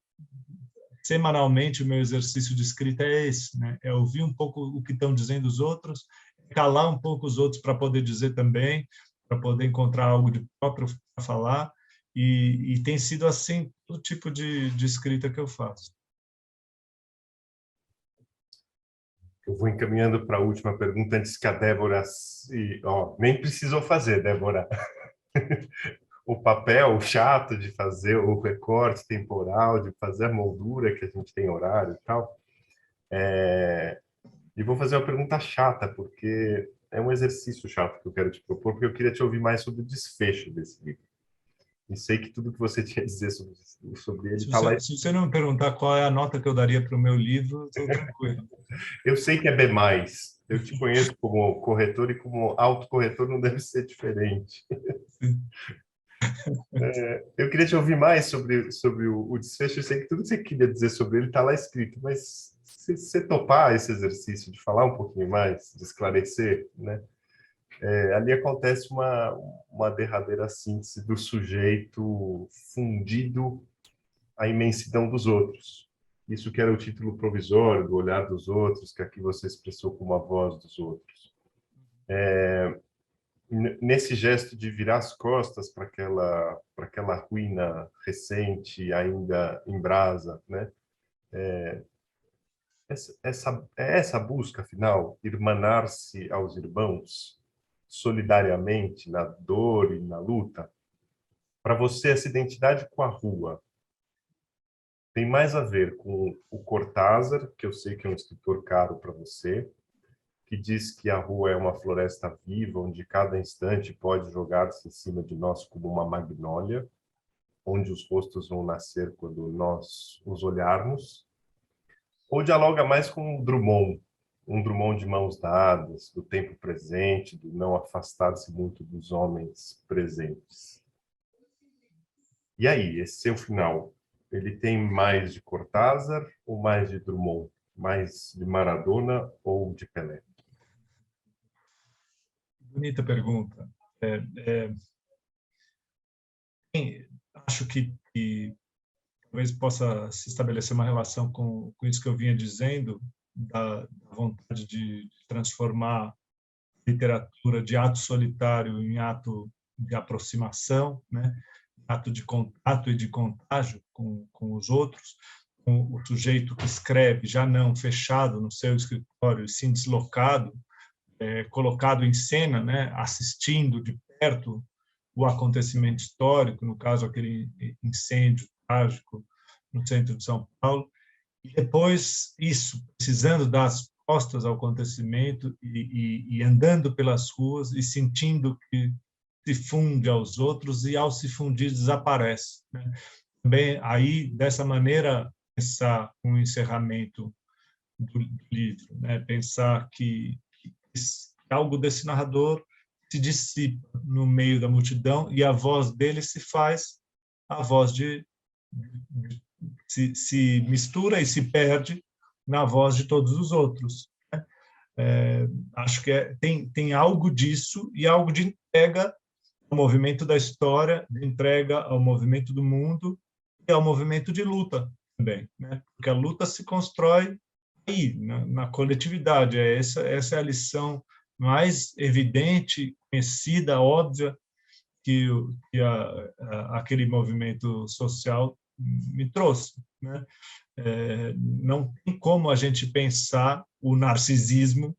semanalmente, o meu exercício de escrita é esse, né? É ouvir um pouco o que estão dizendo os outros, calar um pouco os outros para poder dizer também, para poder encontrar algo de próprio para falar, e tem sido assim todo tipo de escrita que eu faço. eu vou encaminhando para a última pergunta antes que a Débora... nem precisou fazer, Débora. O papel chato de fazer o recorte temporal, de fazer a moldura, que a gente tem horário e tal. E vou fazer uma pergunta chata, porque é um exercício chato que eu quero te propor, porque eu queria te ouvir mais sobre o desfecho desse livro. E sei que tudo que você tinha a dizer sobre ele está lá. Se você não me perguntar qual é a nota que eu daria para o meu livro, estou tranquilo. Eu sei que é B+. Eu te conheço como corretor e como autocorretor não deve ser diferente. Eu queria te ouvir mais sobre o desfecho. Eu sei que tudo que você queria dizer sobre ele está lá escrito, mas se você topar esse exercício de falar um pouquinho mais, de esclarecer, né? Ali acontece uma derradeira síntese do sujeito fundido à imensidão dos outros. Isso que era o título provisório, do olhar dos outros, que aqui você expressou como a voz dos outros. Nesse gesto de virar as costas para aquela ruína recente, ainda em brasa, né? Essa busca, afinal, irmanar-se aos irmãos, solidariamente, na dor e na luta. Para você, essa identidade com a rua tem mais a ver com o Cortázar, que eu sei que é um escritor caro para você, que diz que a rua é uma floresta viva, onde cada instante pode jogar-se em cima de nós como uma magnólia, onde os rostos vão nascer quando nós os olharmos, ou dialoga mais com o Drummond, um Drummond de mãos dadas, do tempo presente, do não afastar-se muito dos homens presentes. E aí, esse seu final, ele tem mais de Cortázar ou mais de Drummond? Mais de Maradona ou de Pelé? Bonita pergunta. Acho que talvez possa se estabelecer uma relação com isso que eu vinha dizendo, da vontade de transformar a literatura de ato solitário em ato de aproximação, né? Ato de contato e de contágio com os outros, com o sujeito que escreve, já não fechado no seu escritório, e sim deslocado, colocado em cena, né? Assistindo de perto o acontecimento histórico, no caso, aquele incêndio trágico no centro de São Paulo, e depois isso, precisando dar as costas ao acontecimento e andando pelas ruas e sentindo que se funde aos outros e, ao se fundir, desaparece, né? Também, aí, dessa maneira, pensar um encerramento do livro, né? Pensar que algo desse narrador se dissipa no meio da multidão e a voz dele se faz a voz se mistura e se perde na voz de todos os outros, né? Acho que tem algo disso e algo de entrega ao movimento da história, de entrega ao movimento do mundo e ao movimento de luta também, né? Porque a luta se constrói aí, na coletividade. Essa é a lição mais evidente, conhecida, óbvia, que aquele movimento social me trouxe, né? Não tem como a gente pensar o narcisismo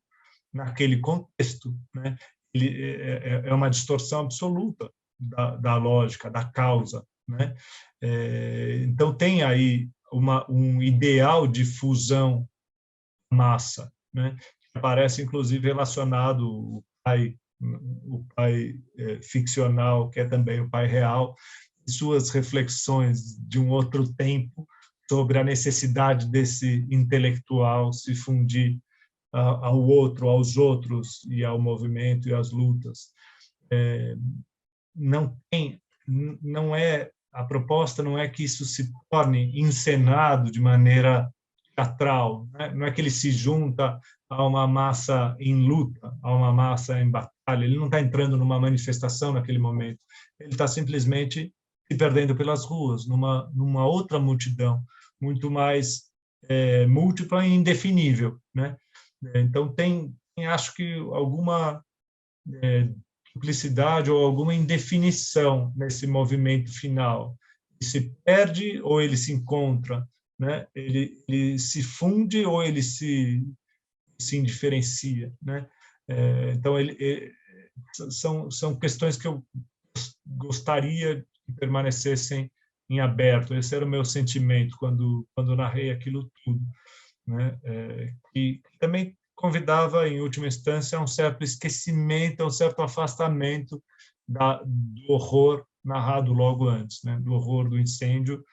naquele contexto, né? Ele é uma distorção absoluta da lógica, da causa, né? Então tem aí um ideal de fusão massa, né? Que aparece inclusive relacionado o pai ficcional, que é também o pai real, e suas reflexões de um outro tempo sobre a necessidade desse intelectual se fundir ao outro, aos outros e ao movimento e às lutas. A proposta não é que isso se torne encenado de maneira teatral, né? Não é que ele se junta a uma massa em luta, a uma massa em batalha. Ele não está entrando numa manifestação naquele momento. Ele está simplesmente se perdendo pelas ruas, numa outra multidão, muito mais múltipla e indefinível, né? Então tem acho que alguma duplicidade ou alguma indefinição nesse movimento final. Ele se perde ou ele se encontra, né? Ele se funde ou ele se se indiferencia, né? Então, são questões que eu gostaria que permanecessem em aberto. Esse era o meu sentimento quando narrei aquilo tudo, né? E também convidava, em última instância, a um certo esquecimento, a um certo afastamento do horror narrado logo antes, né? Do horror do incêndio,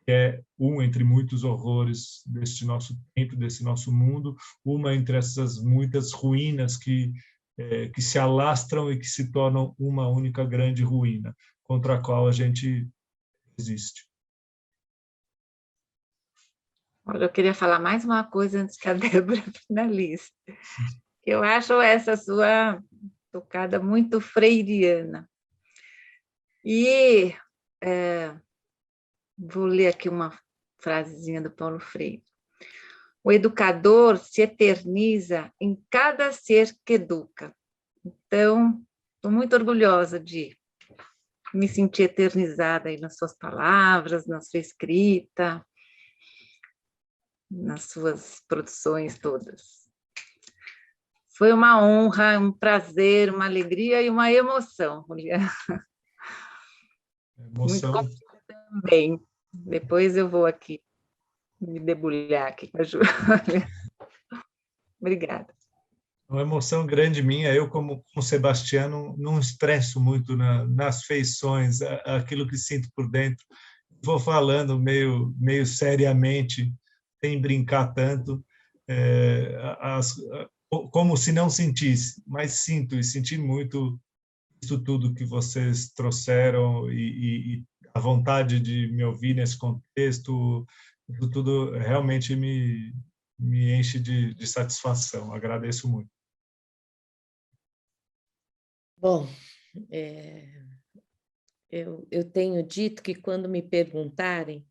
que é um entre muitos horrores deste nosso tempo, desse nosso mundo, uma entre essas muitas ruínas que se alastram e que se tornam uma única grande ruína, contra a qual a gente resiste. Olha, eu queria falar mais uma coisa antes que a Débora finalize. Eu acho essa sua tocada muito freiriana. E vou ler aqui uma frasezinha do Paulo Freire. O educador se eterniza em cada ser que educa. Então, estou muito orgulhosa de me sentir eternizada aí nas suas palavras, na sua escrita, nas suas produções todas. Foi uma honra, um prazer, uma alegria e uma emoção, Juliana. Emoção. Muito também. Depois eu vou aqui me debulhar aqui com a Júlia. Obrigada. Uma emoção grande minha. Eu, como Sebastião, não expresso muito nas feições aquilo que sinto por dentro. Vou falando meio seriamente, sem brincar tanto, como se não sentisse, mas sinto e senti muito isso tudo que vocês trouxeram e a vontade de me ouvir nesse contexto, isso tudo realmente me enche de satisfação. Agradeço muito. Bom, eu tenho dito que quando me perguntarem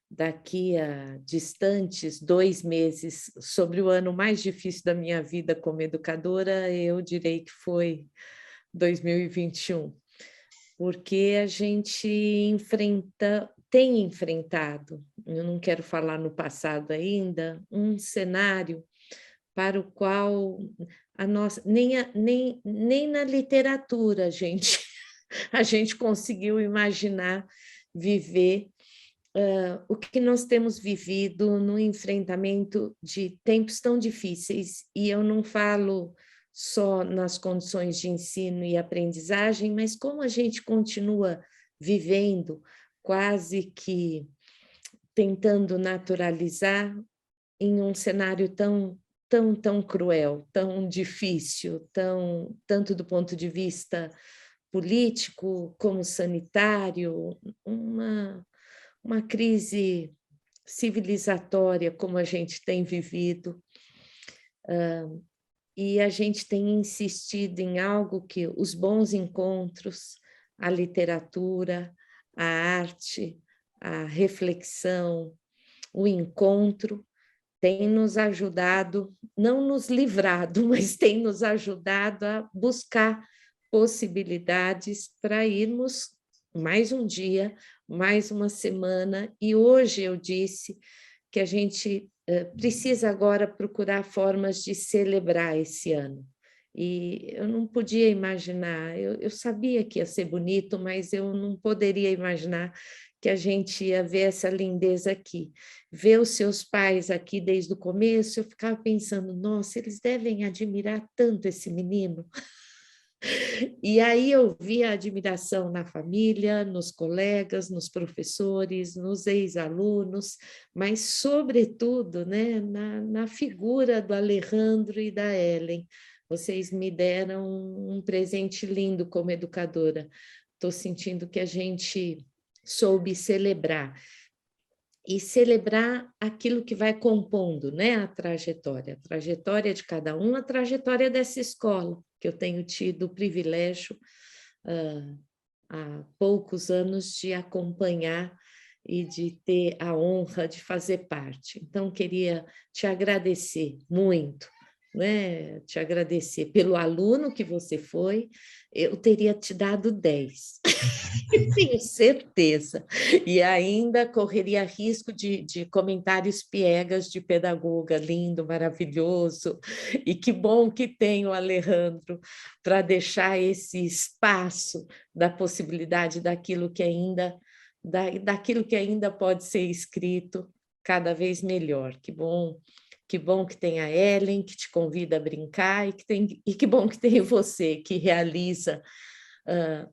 daqui a distantes 2 meses sobre o ano mais difícil da minha vida como educadora, eu direi que foi 2021, porque a gente tem enfrentado, eu não quero falar no passado ainda, um cenário para o qual nem na literatura a gente conseguiu imaginar viver o que nós temos vivido no enfrentamento de tempos tão difíceis, e eu não falo só nas condições de ensino e aprendizagem, mas como a gente continua vivendo, quase que tentando naturalizar em um cenário tão cruel, tão difícil, tanto do ponto de vista político como sanitário, uma crise civilizatória como a gente tem vivido, e a gente tem insistido em algo que os bons encontros, a literatura, a arte, a reflexão, o encontro, tem nos ajudado, não nos livrado, mas tem nos ajudado a buscar possibilidades para irmos mais um dia, mais uma semana, e hoje eu disse que a gente precisa agora procurar formas de celebrar esse ano. E eu não podia imaginar, eu sabia que ia ser bonito, mas eu não poderia imaginar que a gente ia ver essa lindeza aqui. Ver os seus pais aqui desde o começo, eu ficava pensando, nossa, eles devem admirar tanto esse menino. E aí eu vi a admiração na família, nos colegas, nos professores, nos ex-alunos, mas, sobretudo, né, na figura do Alejandro e da Ellen. Vocês me deram um presente lindo como educadora. Estou sentindo que a gente soube celebrar. E celebrar aquilo que vai compondo, né, a trajetória de cada um, a trajetória dessa escola, que eu tenho tido o privilégio há poucos anos de acompanhar e de ter a honra de fazer parte. Então, queria te agradecer muito né, te agradecer pelo aluno que você foi, eu teria te dado 10, tenho certeza, e ainda correria risco de comentários piegas de pedagoga, lindo, maravilhoso, e que bom que tem o Alejandro para deixar esse espaço da possibilidade daquilo que ainda, daquilo que ainda pode ser escrito cada vez melhor. Que bom que tem a Ellen, que te convida a brincar, e que bom que tem você, que realiza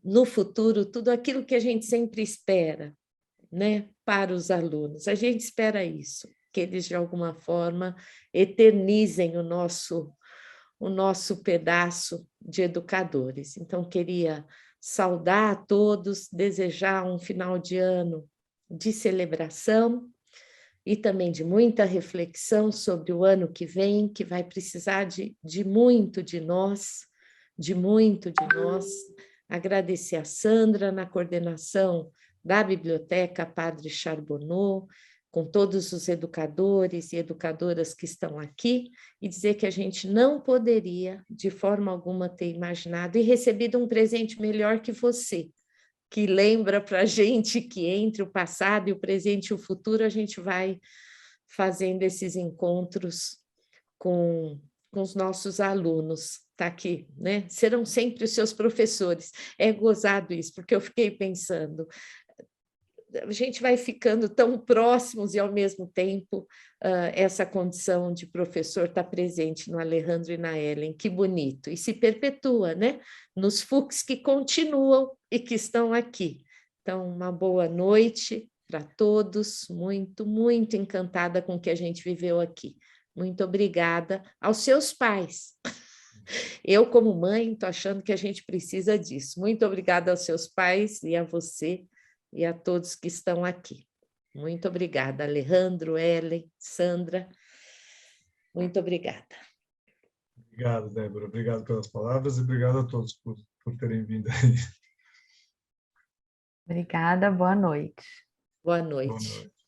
no futuro tudo aquilo que a gente sempre espera, né, para os alunos. A gente espera isso, que eles, de alguma forma, eternizem o nosso pedaço de educadores. Então, queria saudar a todos, desejar um final de ano de celebração, e também de muita reflexão sobre o ano que vem, que vai precisar de muito de nós, de muito de nós. Agradecer a Sandra na coordenação da Biblioteca Padre Charbonneau, com todos os educadores e educadoras que estão aqui, e dizer que a gente não poderia, de forma alguma, ter imaginado e recebido um presente melhor que você, que lembra para a gente que entre o passado e o presente e o futuro, a gente vai fazendo esses encontros com os nossos alunos, tá aqui, né? Serão sempre os seus professores. É gozado isso, porque eu fiquei pensando, a gente vai ficando tão próximos e, ao mesmo tempo, essa condição de professor está presente no Alejandro e na Ellen, que bonito, e se perpetua, né? Nos FUCs que continuam e que estão aqui. Então, uma boa noite para todos, muito, muito encantada com o que a gente viveu aqui. Muito obrigada aos seus pais. Eu, como mãe, estou achando que a gente precisa disso. Muito obrigada aos seus pais e a você, e a todos que estão aqui. Muito obrigada, Alejandro, Ellen, Sandra. Muito obrigada. Obrigado, Débora. Obrigado pelas palavras e obrigado a todos por terem vindo aí. Obrigada, boa noite. Boa noite. Boa noite.